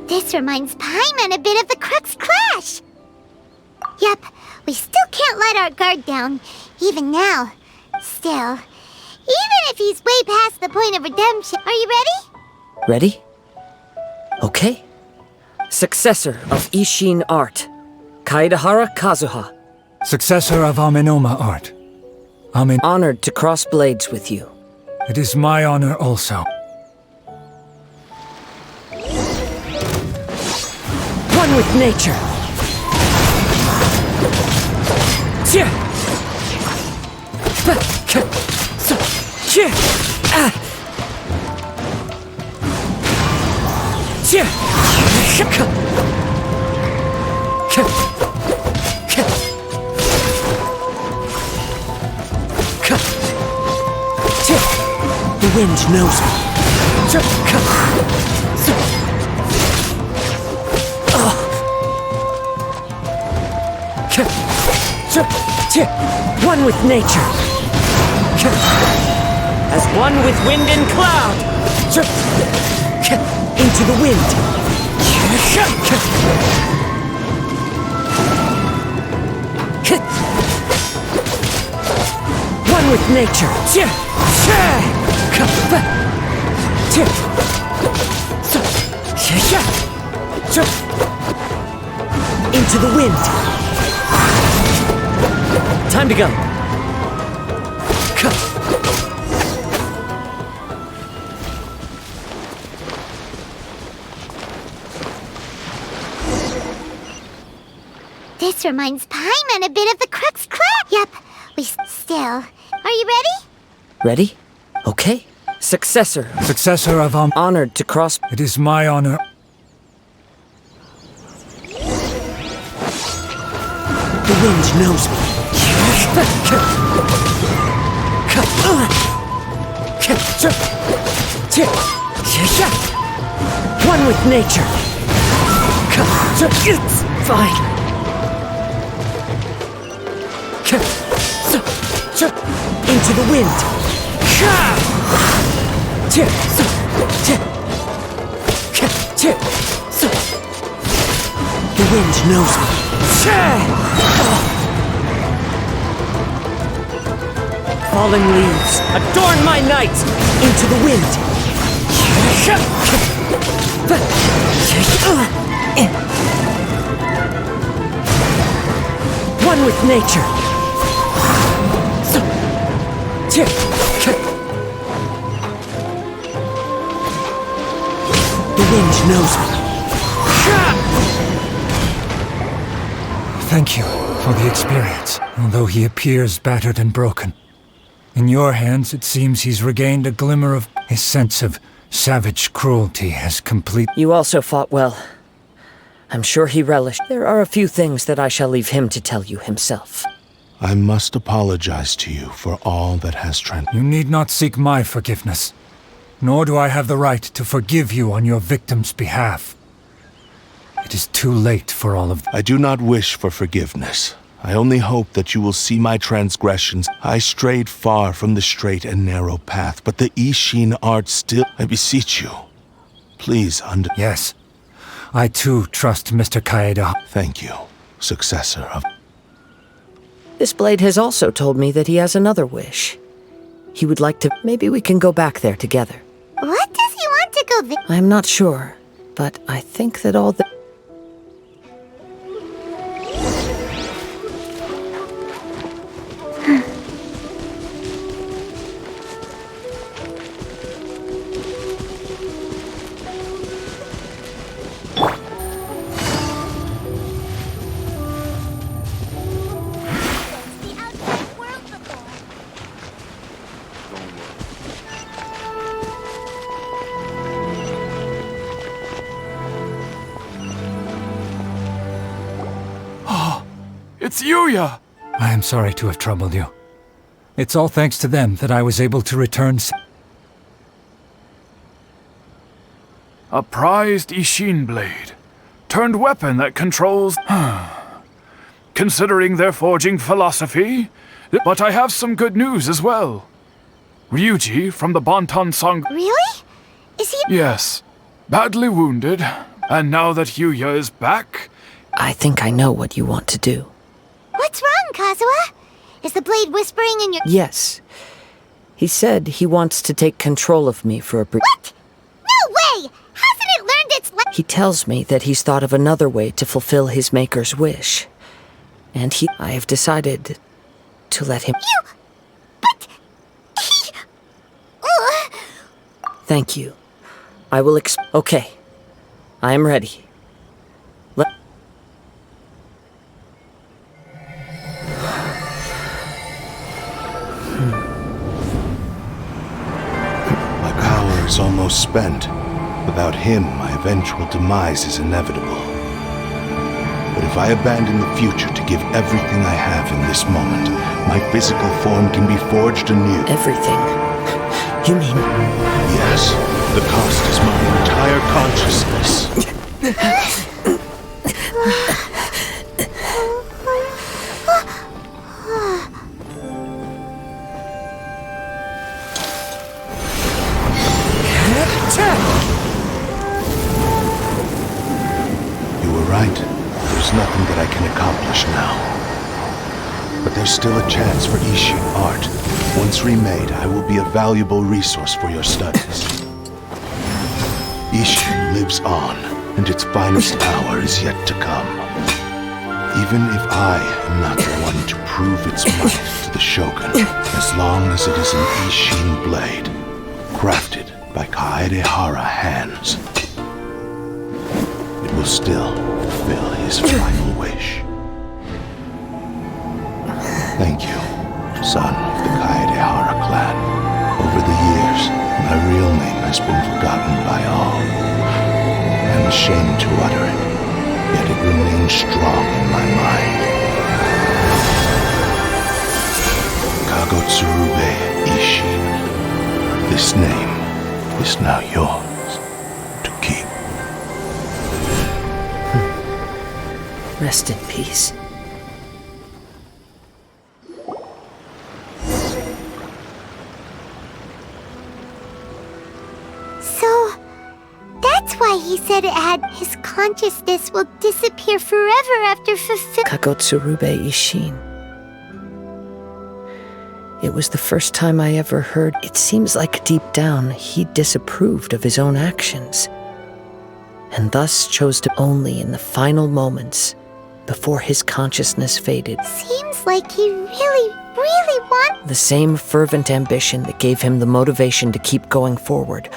This reminds Paimon a bit of the Crux Clash. Yep, we still can't let our guard down, even now. Still, even if he's way past the point of redemption. Are you ready? Ready? Okay. Successor of Ishin art, Kaedahara Kazuha. Successor of Amenoma art. Honored to cross blades with you. It is my honor also. One with nature. The wind knows me. One with nature. As one with wind and cloud. Into the wind. One with nature. Into the wind. Time to go. This reminds Paimon a bit of the Crux Club. Yep, still. Are you ready? Ready? Okay. Successor. Successor of Honored to cross. It is my honor. The wind knows me. One with nature. It's fine. Into the wind. The wind knows me. Falling leaves, adorn my night. Into the wind. One with nature. The wind knows me. Thank you for the experience, although he appears battered and broken. In your hands, it seems he's regained a glimmer of his sense of savage cruelty has complete. You also fought well. I'm sure he relished. There are a few things that I shall leave him to tell you himself. I must apologize to you for all that has transpired. You need not seek my forgiveness, nor do I have the right to forgive you on your victim's behalf. It is too late for all of. I do not wish for forgiveness. I only hope that you will see my transgressions. I strayed far from the straight and narrow path, but the Ishin art still. I beseech you. Please Yes. I too trust Mr. Kaeda. Thank you, successor of. This blade has also told me that he has another wish. He would like to. Maybe we can go back there together. What does he want to go there? I'm not sure, but I think that all the. It's Yuya! I am sorry to have troubled you. It's all thanks to them that I was able to return. A prized Ishin blade. Turned weapon that controls... Considering their forging philosophy... But I have some good news as well. Ryuji from the Bantan Song... Really? Is he... Yes. Badly wounded. And now that Yuya is back... I think I know what you want to do. What's wrong, Kazuha? Is the blade whispering in your... Yes. He said he wants to take control of me for a brief... What? No way! Hasn't it learned its... He tells me that he's thought of another way to fulfill his maker's wish. And I have decided to let him... You... But... He... Thank you. I will Okay. I am ready. almost spent. Without him, my eventual demise is inevitable. But if I abandon the future to give everything I have in this moment, my physical form can be forged anew. Everything? You mean... Yes. The cost is my entire consciousness. You were right. There's nothing that I can accomplish now. But there's still a chance for Ishin art. Once remade, I will be a valuable resource for your studies. Ishin lives on, and its finest hour is yet to come. Even if I am not the one to prove its might to the Shogun, as long as it is an Ishin blade, crafted by Kaedehara hands, it will still fulfill his final wish. Thank you, son of the Kaedehara clan. Over the years, my real name has been forgotten by all. I'm ashamed to utter it, yet it remains strong in my mind. Kagotsurube Ishin. This name is now yours to keep. Rest in peace. That's why he said his consciousness will disappear forever after Kagotsurube Ishin. It was the first time I ever heard. It seems like deep down he disapproved of his own actions, and thus chose to only in the final moments before his consciousness faded. Seems like he really wants... The same fervent ambition that gave him the motivation to keep going forward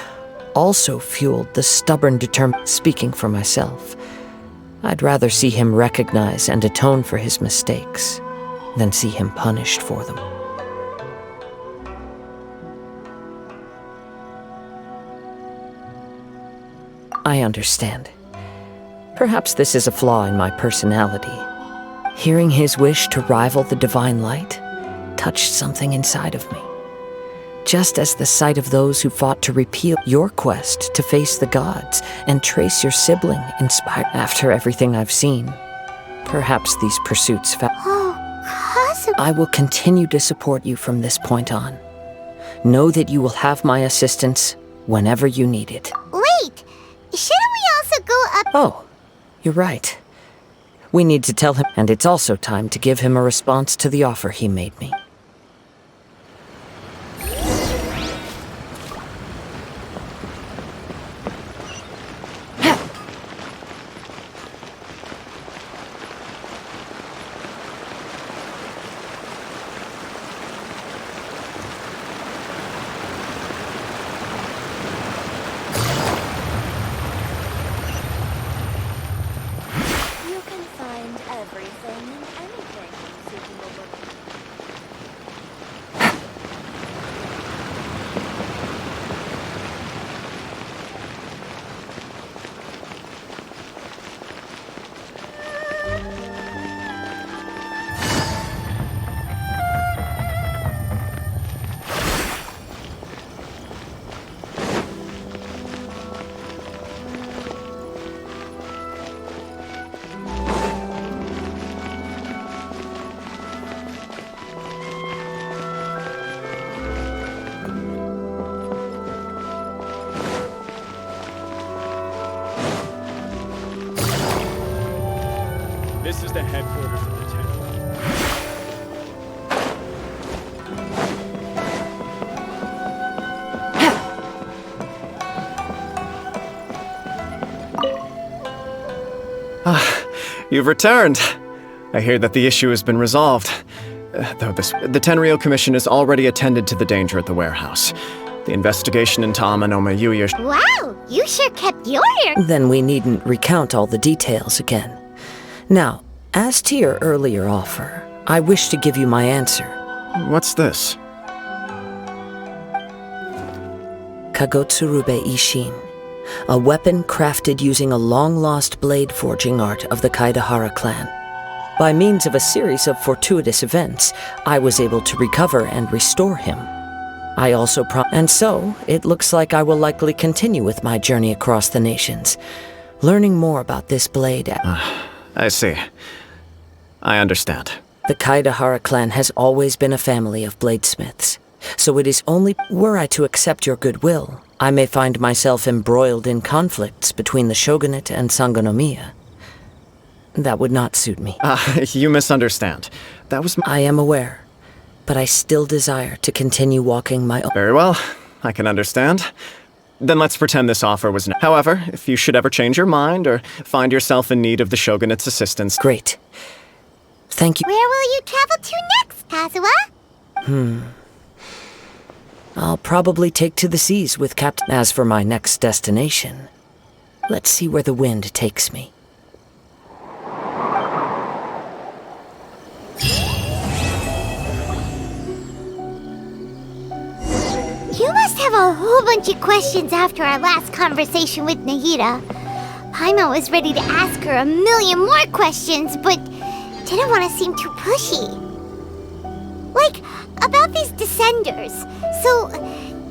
also fueled the stubborn determination. Speaking for myself, I'd rather see him recognize and atone for his mistakes than see him punished for them. I understand. Perhaps this is a flaw in my personality. Hearing his wish to rival the divine light touched something inside of me. Just as the sight of those who fought to repeal your quest to face the gods and trace your sibling inspired after everything I've seen. Perhaps these pursuits Kazuha... I will continue to support you from this point on. Know that you will have my assistance whenever you need it. Wait! Shouldn't we also go up... Oh, you're right. We need to tell him, and it's also time to give him a response to the offer he made me. This is the headquarters of the town. You've returned. I hear that the issue has been resolved. The Tenryou Commission has already attended to the danger at the warehouse. The investigation into Amanoma Yuya... Wow! You sure kept your ear... Then we needn't recount all the details again. Now, as to your earlier offer, I wish to give you my answer. What's this? Kagotsurube Ishin, a weapon crafted using a long-lost blade forging art of the Kaidahara clan. By means of a series of fortuitous events, I was able to recover and restore him. I also and so, it looks like I will likely continue with my journey across the nations, learning more about this blade. I see. I understand. The Kaidahara clan has always been a family of bladesmiths, so it is only were I to accept your goodwill, I may find myself embroiled in conflicts between the shogunate and Sangonomiya. That would not suit me. You misunderstand. That was I am aware, but I still desire to continue walking my own. Very well. I can understand. Then let's pretend this offer was no. However, if you should ever change your mind or find yourself in need of the shogunate's assistance... Great. Thank you. Where will you travel to next, Kazuha? I'll probably take to the seas with Captain. As for my next destination, let's see where the wind takes me. You must have a whole bunch of questions after our last conversation with Nahida. Paimon was ready to ask her a million more questions, but didn't want to seem too pushy. Like, about these descenders. So,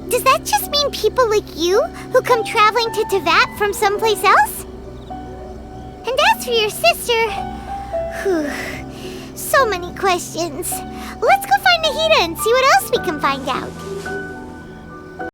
does that just mean people like you who come traveling to Teyvat from someplace else? And as for your sister... Whew, so many questions. Let's go find Nahida and see what else we can find out.